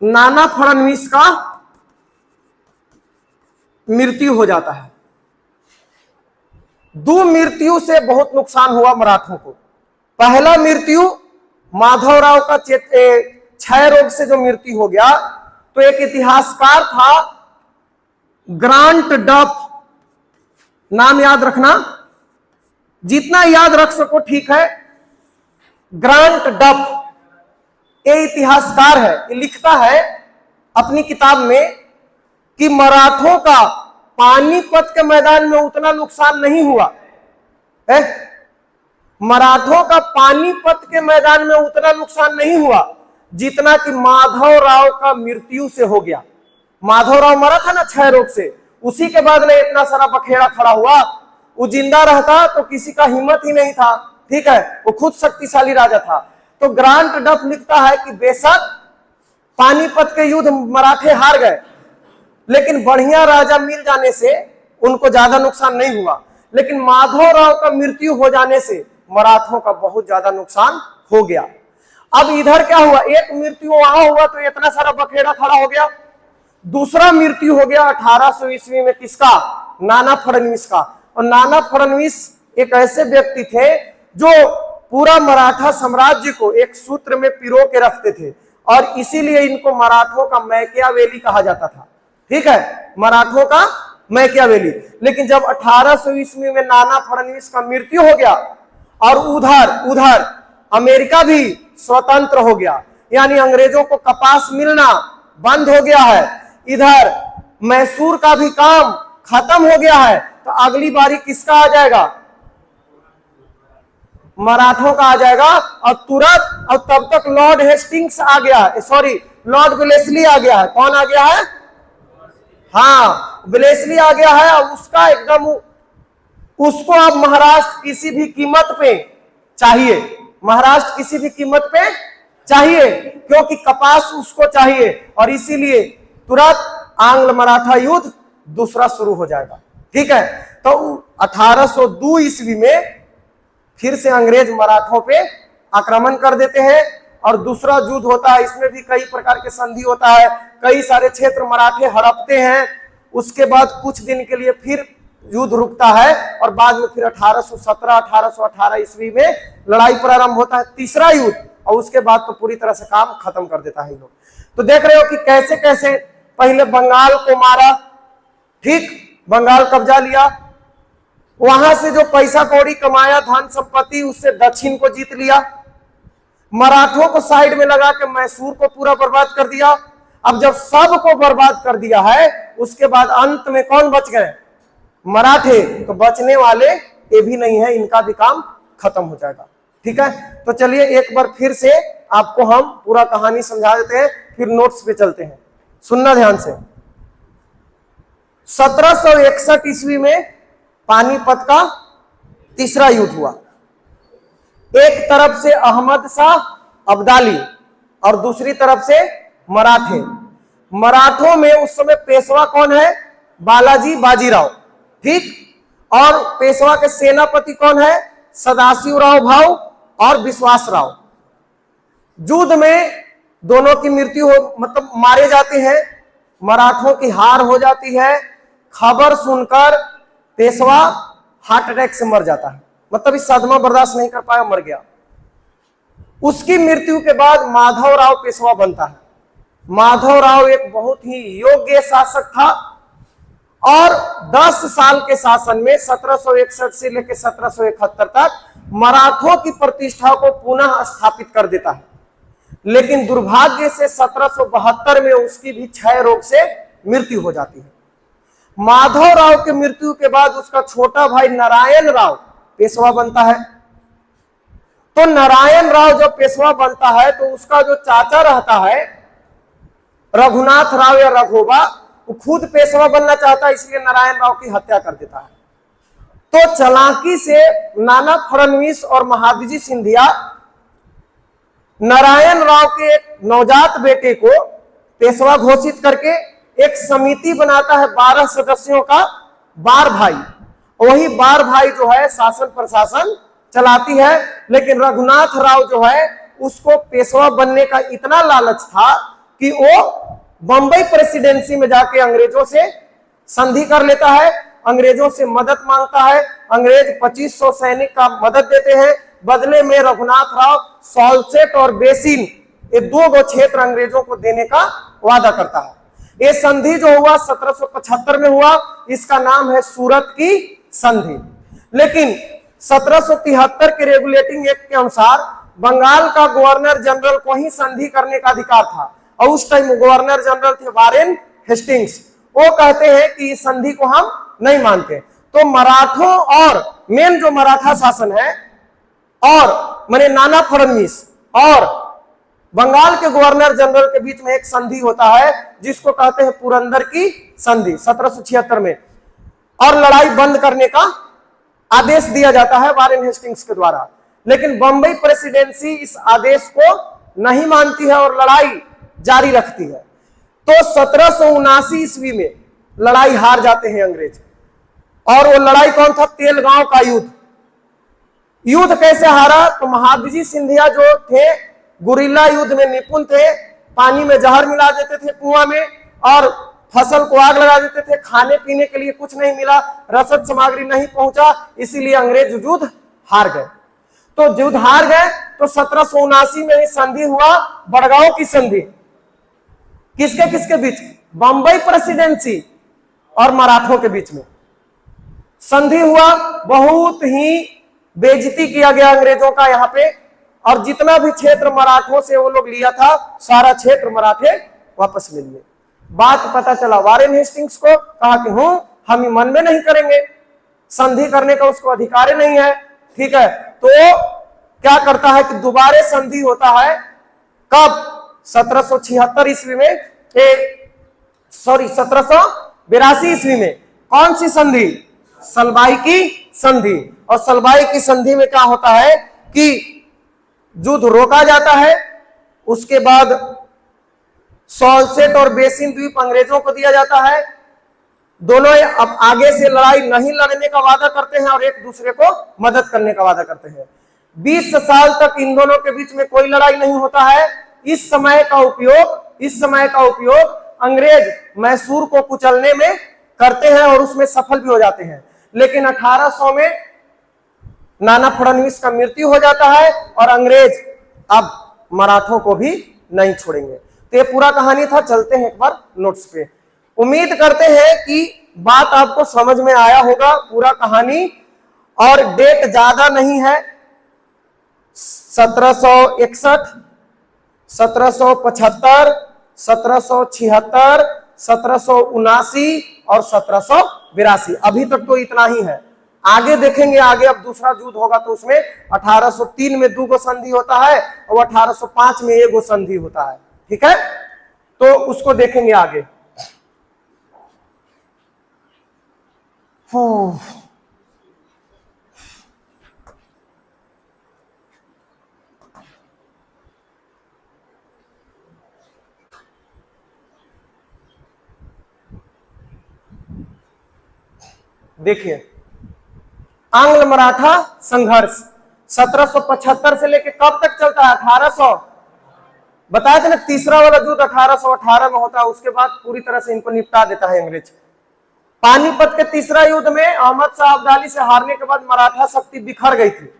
Speaker 1: नाना फड़नवीस का मृत्यु हो जाता है। दो मृत्यु से बहुत नुकसान हुआ मराठों को। पहला मृत्यु माधवराव का क्षय रोग से जो मृत्यु हो गया, तो एक इतिहासकार था ग्रांट डफ, नाम याद रखना, जितना याद रख सको ठीक है। ग्रांट डफ ये इतिहासकार है, ये लिखता है अपनी किताब में कि मराठों का पानीपत के मैदान में उतना नुकसान नहीं हुआ है। मराठों का पानीपत के मैदान में उतना नुकसान नहीं हुआ जितना कि माधवराव का मृत्यु से हो गया। माधवराव मरा था ना क्षय रोग से, उसी के बाद में इतना सारा बखेड़ा खड़ा हुआ। वो जिंदा रहता तो किसी का हिम्मत ही नहीं था, ठीक है, वो खुद शक्तिशाली राजा था। तो ग्रांट डफ लिखता है कि बेशक पानीपत के युद्ध मराठे हार गए, लेकिन बढ़िया राजा मिल जाने से उनको ज्यादा नुकसान नहीं हुआ। लेकिन माधवराव का मृत्यु हो जाने से मराठों का बहुत ज्यादा नुकसान हो गया। अब इधर क्या हुआ, एक मृत्यु वहां हुआ तो इतना सारा बखेड़ा खड़ा हो गया। दूसरा मृत्यु हो गया 1800 ईस्वी में किसका, नाना फडणवीस का। और नाना फडणवीस एक ऐसे व्यक्ति थे जो पूरा मराठा साम्राज्य को एक सूत्र में पिरो के रखते थे और इसीलिए इनको मराठों का मैकियावेली कहा जाता था। ठीक है, मराठों का मैकियावेली। लेकिन जब 1800 ईस्वी में नाना फडणवीस का मृत्यु हो गया और उधर अमेरिका भी स्वतंत्र हो गया, यानी अंग्रेजों को कपास मिलना बंद हो गया है, इधर मैसूर का भी काम खत्म हो गया है, तो अगली बारी किसका आ जाएगा, मराठों का आ जाएगा। और तुरंत, और तब तक लॉर्ड हेस्टिंग्स आ गया है, सॉरी लॉर्ड वेलेस्ली आ गया है। कौन आ गया है, हाँ वेलेस्ली आ गया है। और उसका एकदम, उसको अब महाराष्ट्र किसी भी कीमत पे चाहिए, महाराष्ट्र किसी भी कीमत पे चाहिए, क्योंकि कपास उसको चाहिए। और इसीलिए तुरंत आंग्ल मराठा युद्ध दूसरा शुरू हो जाएगा। ठीक है, तो 1802 ईस्वी में फिर से अंग्रेज मराठों पे आक्रमण कर देते हैं और दूसरा युद्ध होता है। इसमें भी कई प्रकार के संधि होता है, कई सारे क्षेत्र मराठे हड़पते हैं। उसके बाद कुछ दिन के लिए फिर युद्ध रुकता है और बाद में फिर 1817-1818 ईस्वी में लड़ाई प्रारंभ होता है, तीसरा युद्ध। और उसके बाद तो पूरी तरह से काम खत्म कर देता है लोग। तो देख रहे हो कि कैसे कैसे पहले बंगाल को मारा, ठीक, बंगाल कब्जा लिया, वहां से जो पैसा कौड़ी कमाया, धन संपत्ति, उससे दक्षिण को जीत लिया, मराठों को साइड में लगा के मैसूर को पूरा बर्बाद कर दिया। अब जब सबको बर्बाद कर दिया है, उसके बाद अंत में कौन बच गए, मराठे। तो बचने वाले ये भी नहीं है, इनका भी काम खत्म हो जाएगा। ठीक है, तो चलिए एक बार फिर से आपको हम पूरा कहानी समझा देते हैं, फिर नोट्स पे चलते हैं, सुनना ध्यान से। 1761 ईस्वी में पानीपत का तीसरा युद्ध हुआ। एक तरफ से अहमद शाह अब्दाली और दूसरी तरफ से मराठे। मराठों में उस समय पेशवा कौन है, बालाजी बाजीराव, ठीक, और पेशवा के सेनापति कौन है, सदाशिवराव भाऊ और विश्वासराव। युद्ध में दोनों की मृत्यु हो, मतलब मारे जाते हैं, मराठों की हार हो जाती है। खबर सुनकर पेशवा हार्ट अटैक से मर जाता है, मतलब इस सदमा बर्दाश्त नहीं कर पाया, मर गया। उसकी मृत्यु के बाद माधवराव पेशवा बनता है। माधवराव एक बहुत ही योग्य शासक था और 10 साल के शासन में 1761 से लेकर 1771 तक मराठों की प्रतिष्ठा को पुनः स्थापित कर देता है। लेकिन दुर्भाग्य से 1772 में उसकी भी क्षय रोग से मृत्यु हो जाती है। माधवराव के मृत्यु के बाद उसका छोटा भाई नारायण राव पेशवा बनता है। तो नारायण राव जब पेशवा बनता है तो उसका जो चाचा रहता है रघुनाथ राव या रघोबा, वो खुद पेशवा बनना चाहता है, इसलिए नारायण राव की हत्या कर देता है। तो चालाकी से नाना फडणवीस और महादजी सिंधिया नारायण राव के एक नवजात बेटे को पेशवा घोषित करके एक समिति बनाता है 12 सदस्यों का, बार भाई। वही बार भाई जो है शासन प्रशासन चलाती है। लेकिन रघुनाथ राव जो है उसको पेशवा बनने का इतना लालच था कि वो बंबई प्रेसिडेंसी में जाके अंग्रेजों से संधि कर लेता है, अंग्रेजों से मदद मांगता है। अंग्रेज 2500 सैनिक का मदद देते हैं, बदले में रघुनाथ राव सॉल्सेट और बेसिन ये 2 क्षेत्र अंग्रेजों को देने का वादा करता है। ये संधि जो हुआ 1775 में हुआ, इसका नाम है सूरत की संधि। लेकिन 1773 के रेगुलेटिंग एक्ट के अनुसार बंगाल का गवर्नर जनरल को ही संधि करने का अधिकार था और उस टाइम गवर्नर जनरल थे वारेन हेस्टिंग्स। वो कहते हैं कि इस संधि को हम नहीं मानते। तो मराठों और मेन जो मराठा शासन है और माने नाना फडणवीस और बंगाल के गवर्नर जनरल के बीच में एक संधि होता है जिसको कहते हैं पुरंदर की संधि 1776 में, और लड़ाई बंद करने का आदेश दिया जाता है वारेन हेस्टिंग्स के द्वारा। लेकिन बंबई प्रेसिडेंसी इस आदेश को नहीं मानती है और लड़ाई जारी रखती है। तो 1779 ईस्वी में लड़ाई हार जाते हैं अंग्रेज। और वो लड़ाई कौन था? तेलगांव का युद्ध। युद्ध कैसे हारा? तो महादजी सिंधिया जो थे गुरिल्ला युद्ध में निपुण थे, पानी में जहर मिला देते थे कुआं में, और फसल को आग लगा देते थे। खाने पीने के लिए कुछ नहीं मिला, रसद सामग्री नहीं पहुंचा, इसीलिए अंग्रेज युद्ध हार गए। तो युद्ध हार गए तो 1779 में ही संधि हुआ, बड़गांव की संधि। किसके किसके बीच? बंबई प्रेसिडेंसी और मराठों के बीच में संधि हुआ। बहुत ही बेइज्जती किया गया अंग्रेजों का यहाँ पे, और जितना भी क्षेत्र मराठों से वो लोग लिया था सारा क्षेत्र मराठे वापस ले लिए। बात पता चला वारेन हेस्टिंग्स को, कहा कि हम ही मन में नहीं करेंगे, संधि करने का उसको अधिकार नहीं है। ठीक है, तो क्या करता है कि दोबारा संधि होता है। कब? 1776 ईस्वी में, 1782 ईस्वी में। कौन सी संधि? सलबाई की संधि। और सलबाई की संधि में क्या होता है कि युद्ध रोका जाता है। उसके बाद सॉल्सेट और बेसिन द्वीप अंग्रेजों को दिया जाता है। दोनों अब आगे से लड़ाई नहीं लड़ने का वादा करते हैं और एक दूसरे को मदद करने का वादा करते हैं। 20 साल तक इन दोनों के बीच में कोई लड़ाई नहीं होता है। इस समय का उपयोग अंग्रेज मैसूर को कुचलने में करते हैं और उसमें सफल भी हो जाते हैं। लेकिन 1800 में नाना फडणवीस का मृत्यु हो जाता है और अंग्रेज अब मराठों को भी नहीं छोड़ेंगे। तो ये पूरा कहानी था। चलते हैं एक बार नोट्स पे। उम्मीद करते हैं कि बात आपको समझ में आया होगा, पूरा कहानी। और डेट ज्यादा नहीं है, 1761, 1775, 1776, 1779 और 1782। अभी तक तो इतना ही है। आगे देखेंगे, आगे अब दूसरा युद्ध होगा तो उसमें 1803 में 2 गो संधि होता है और 1805 में 1 गो संधि होता है। ठीक है, तो उसको देखेंगे आगे। देखिए, आंग्ल मराठा संघर्ष 1775 से लेकर कब तक चलता है? 1800। बताया था ना, तीसरा वाला युद्ध 1818 में होता है। उसके बाद पूरी तरह से इनको निपटा देता है अंग्रेज। पानीपत के तीसरा युद्ध में अहमद शाह अब्दाली से हारने के बाद मराठा शक्ति बिखर गई थी।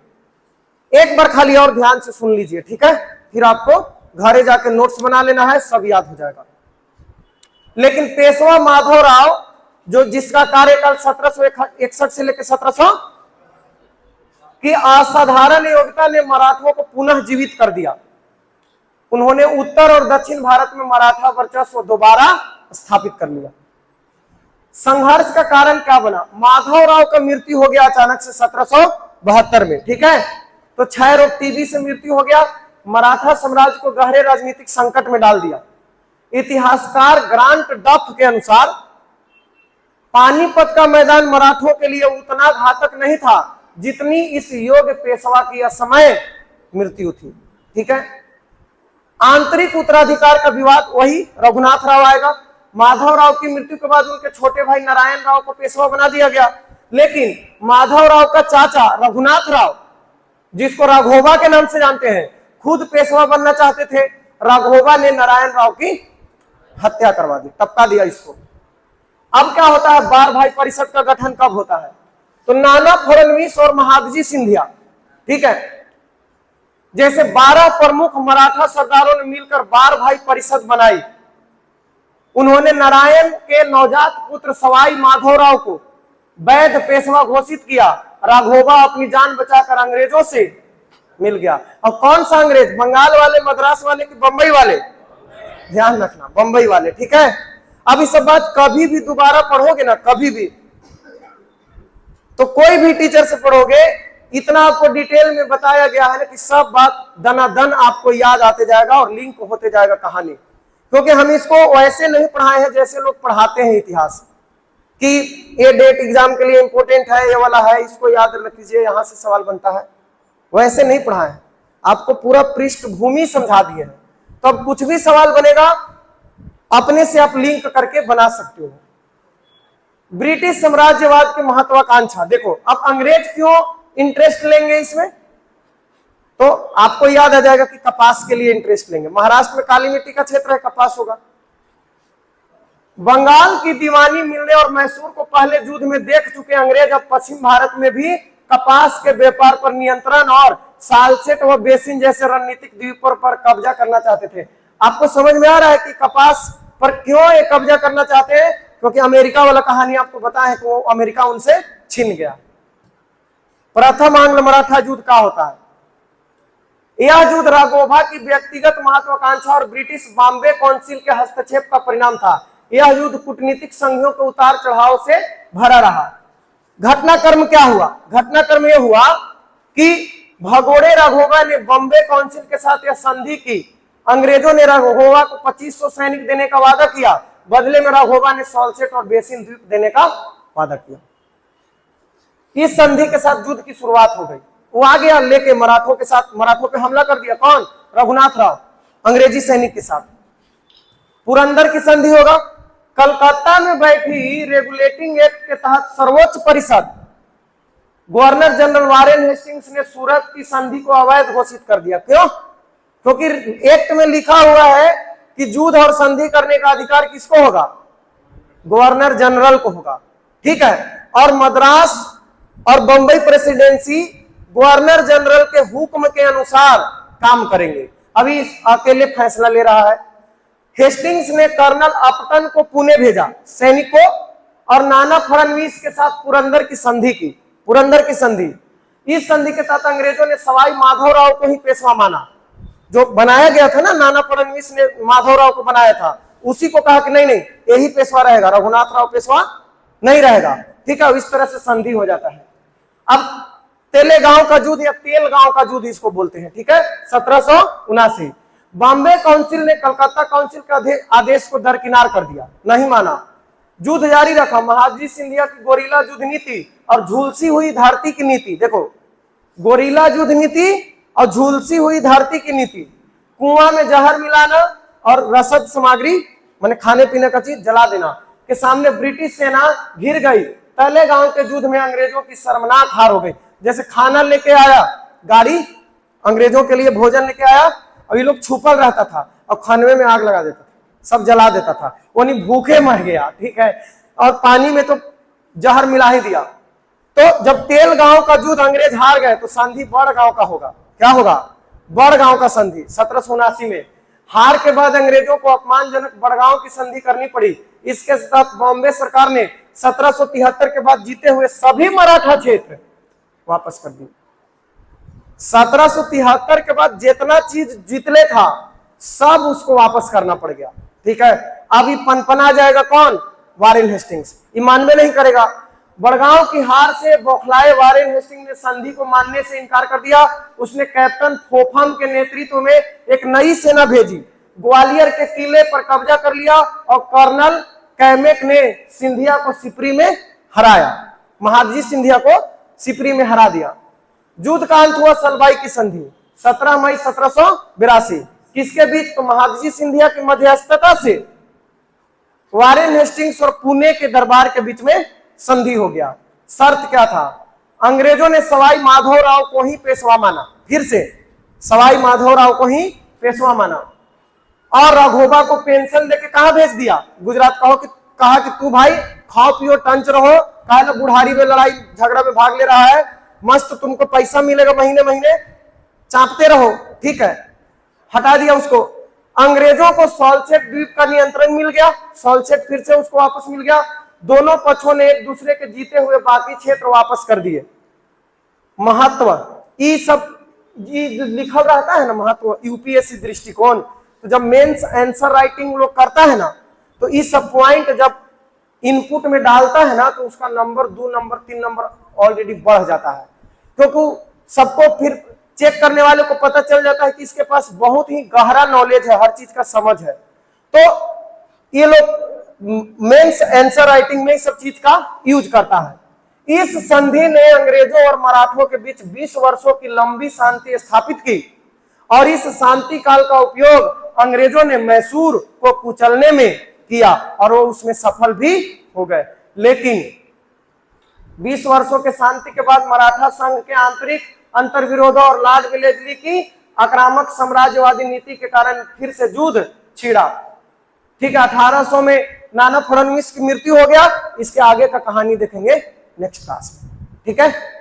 Speaker 1: एक बार खाली और ध्यान से सुन लीजिए, ठीक है? फिर आपको घरे जाके नोट्स बना लेना है, सब याद हो जाएगा। लेकिन पेशवा माधवराव, जो जिसका कार्यकाल 1761 से लेकर 1700 की असाधारण योग्यता ने मराठों को पुनः जीवित कर दिया। उन्होंने उत्तर और दक्षिण भारत में मराठा वर्चस्व दोबारा स्थापित कर लिया। संघर्ष का कारण क्या बना? माधवराव का मृत्यु हो गया अचानक से 1772 में। ठीक है, तो क्षय रोग टीबी से मृत्यु हो गया। मराठा साम्राज्य को गहरे राजनीतिक संकट में डाल दिया। इतिहासकार ग्रांट डफ के अनुसार पानीपत का मैदान मराठों के लिए उतना घातक नहीं था जितनी इस योग्य पेशवा की असमय मृत्यु थी। ठीक है, आंतरिक उत्तराधिकार का विवाद वही रघुनाथ राव आएगा। माधवराव की मृत्यु के बाद उनके छोटे भाई नारायण राव को पेशवा बना दिया गया। लेकिन माधवराव का चाचा रघुनाथ राव, जिसको राघोबा के नाम से जानते हैं, खुद पेशवा बनना चाहते थे। राघोबा ने नारायण राव की हत्या करवा दी, टपका दिया इसको। अब क्या होता है? बार भाई परिषद का गठन कब होता है? तो नाना फडणवीस और महादजी सिंधिया, ठीक है, जैसे 12 प्रमुख मराठा सरदारों ने मिलकर बार भाई परिषद बनाई। उन्होंने नारायण के नवजात पुत्र सवाई माधवराव को वैध पेशवा घोषित किया। राघोबा अपनी जान बचाकर अंग्रेजों से मिल गया। और कौन सा अंग्रेज? बंगाल वाले, मद्रास वाले कि बंबई वाले? ध्यान रखना, बंबई वाले। ठीक है, अब इस बात कभी भी दोबारा पढ़ोगे ना, कभी भी, तो कोई भी टीचर से पढ़ोगे, इतना आपको डिटेल में बताया गया है ना कि सब बात दनादन आपको याद आते जाएगा और लिंक होते जाएगा कहानी। क्योंकि हम इसको वैसे नहीं पढ़ाए हैं जैसे लोग पढ़ाते हैं इतिहास, कि ये डेट एग्जाम के लिए इंपॉर्टेंट है, ये वाला है, इसको याद रख लीजिए, यहां से सवाल बनता है। वैसे नहीं पढ़ाए हैं, आपको पूरा पृष्ठभूमि समझा दिए हैं। तो अब कुछ भी सवाल बनेगा अपने से आप लिंक करके बना सकते हो। ब्रिटिश साम्राज्यवाद की महत्वाकांक्षा, देखो अब अंग्रेज क्यों इंटरेस्ट लेंगे इसमें, तो आपको याद आ जाएगा कि कपास के लिए इंटरेस्ट लेंगे। महाराष्ट्र में काली मिट्टी का क्षेत्र है, कपास होगा। बंगाल की दीवानी मिलने और मैसूर को पहले युद्ध में देख चुके अंग्रेज अब पश्चिम भारत में भी कपास के व्यापार पर नियंत्रण और सालसेट व बेसिन जैसे रणनीतिक द्वीपों पर कब्जा करना चाहते थे। आपको समझ में आ रहा है कि कपास पर क्यों ये कब्जा करना चाहते हैं, क्योंकि अमेरिका वाला कहानी आपको पता है कि वो अमेरिका उनसे छीन गया। प्रथम आंग्ल मराठा युद्ध का होता है। यह युद्ध राघोबा की व्यक्तिगत महत्वाकांक्षा और ब्रिटिश बॉम्बे काउंसिल के हस्तक्षेप का परिणाम था। यह युद्ध कूटनीतिक संधियों के उतार चढ़ाव से भरा रहा। घटनाक्रम क्या हुआ, घटनाक्रम यह हुआ कि भगोड़े राघोबा ने बॉम्बे काउंसिल के साथ यह संधि की। अंग्रेजों ने राघोबा को 2500 सैनिक देने का वादा किया, बदले में राघोबा ने सॉल्सेट और बेसिन द्वीप देने का वादा किया। इस संधि के साथ युद्ध की शुरुआत हो गई। वो आ गया लेके मराठों के साथ, मराठों पे हमला कर दिया। कौन? रघुनाथ राव अंग्रेजी सैनिक के साथ। पुरंदर की संधि होगा। कलकत्ता में बैठी रेगुलेटिंग एक्ट के तहत सर्वोच्च परिषद गवर्नर जनरल वारेन हेस्टिंग्स ने सूरत की संधि को अवैध घोषित कर दिया। क्यों? क्योंकि एक्ट में लिखा हुआ है कि युद्ध और संधि करने का अधिकार किसको होगा? गवर्नर जनरल को होगा, ठीक है। और मद्रास और बंबई प्रेसिडेंसी गवर्नर जनरल के हुक्म के अनुसार काम करेंगे। अभी अकेले फैसला ले रहा है। हेस्टिंग्स ने कर्नल अपटन को पुणे भेजा सैनिकों और नाना फडणवीस के साथ पुरंदर की संधि की। पुरंदर की संधि, इस संधि के तहत अंग्रेजों ने सवाई माधवराव को ही पेशवा माना। जो बनाया गया था ना, नाना फडणवीस ने माधवराव को बनाया था, उसी को कहा कि नहीं नहीं यही पेशवा रहेगा, रघुनाथ राव पेशवा नहीं रहेगा, ठीक है। इस तरह से संधि हो जाता है। अब तेलेगांव का युद्ध या तेलगांव का युद्ध इसको बोलते हैं, ठीक है। 1779 बॉम्बे काउंसिल ने कलकत्ता काउंसिल के आदेश को दरकिनार कर दिया, नहीं माना, युद्ध जारी रखा। महादजी सिंधिया की गोरिल्ला युद्ध नीति और झुलसी हुई धरती की नीति, देखो गोरिल्ला युद्ध नीति और झुलसी हुई धरती की नीति, कुआं में जहर मिलाना और रसद सामग्री माने खाने पीने का चीज जला देना के सामने ब्रिटिश सेना घिर गई। तेलेगांव के युद्ध में अंग्रेजों की शर्मनाक हार हो गई। जैसे खाना लेके आया गाड़ी, अंग्रेजों के लिए भोजन लेके आया, अभी लोग छुपल रहता था और खानवे में आग लगा देता था, सब जला देता था, वो नहीं भूखे मर गया, ठीक है। और पानी में तो जहर मिला ही दिया। तो जब तेलगांव का युद्ध अंग्रेज हार गए तो संधि बड़गांव का होगा। क्या होगा? बड़गांव का संधि 1779 में। हार के बाद अंग्रेजों को अपमानजनक बड़गांव की संधि करनी पड़ी। इसके तहत बॉम्बे सरकार ने 1773 के बाद जीते हुए सभी मराठा क्षेत्र वापस कर दिए। 1773 के बाद जितना चीज जीतले था सब उसको वापस करना पड़ गया, ठीक है। अभी पनपना जाएगा कौन? Warren Hastings. ये मानवे नहीं करेगा। बड़गांव की हार से बौखलाए वारेन हेस्टिंग्स ने संधि को मानने से इनकार कर दिया। उसने कैप्टन फोफम के नेतृत्व में एक नई सेना भेजी, ग्वालियर के किले पर कब्जा कर लिया और कर्नल कैमेक ने सिंधिया को सिपरी में हराया। महादजी सिंधिया को सिपरी में हरा दिया। युद्ध का अंत हुआ सलबाई की संधि 17 मई 1782। किसके बीच? तो महादजी सिंधिया की मध्यस्थता से वारेन हेस्टिंग्स और पुणे के दरबार के बीच में संधि हो गया। शर्त क्या था? अंग्रेजों ने सवाई माधवराव को ही पेशवा माना। फिर से सवाई माधवराव को ही पेशवा माना और राघोबा को पेंशन देके कहां भेज दिया? गुजरात। कहा कि तू भाई खाओ पियो टंच रहो, काहे बुढ़ारी में लड़ाई झगड़ा में भाग ले रहा है, मस्त तुमको पैसा मिलेगा महीने महीने, चापते रहो, ठीक है। हटा दिया उसको। अंग्रेजों को सॉल्सेट द्वीप का नियंत्रण मिल गया। सॉल्सेट फिर से उसको वापस मिल गया। दोनों पक्षों ने एक दूसरे के जीते हुए बाकी क्षेत्र वापस कर दिए। महत्व ये सब लिखल रहता है ना, महत्व यूपीएससी दृष्टिकोण। तो जब मेंस आंसर राइटिंग लोग करता है ना, तो ये सब पॉइंट जब इनपुट में डालता है ना, तो उसका नंबर 2 नंबर 3 नंबर ऑलरेडी बढ़ जाता है, क्योंकि सबको फिर चेक करने वाले को पता चल जाता है कि इसके पास बहुत ही गहरा नॉलेज है, हर चीज का समझ है। तो ये लोग मेंस आंसर राइटिंग में सब चीज का यूज करता है। इस संधि ने अंग्रेजों और मराठों के बीच 20 वर्षों की लंबी शांति स्थापित की और इस शांति काल का उपयोग अंग्रेजों ने मैसूर को कुचलने में किया और वो उसमें सफल भी हो गए। लेकिन 20 वर्षों के शांति के बाद मराठा संघ के आंतरिक अंतर्विरोधों और लॉर्ड वेलेस्ली की आक्रामक साम्राज्यवादी नीति के कारण फिर से युद्ध छिड़ा। ठीक है, 1800 में नाना फडणवीस की मृत्यु हो गया। इसके आगे का कहानी देखेंगे नेक्स्ट क्लास में। ठीक है।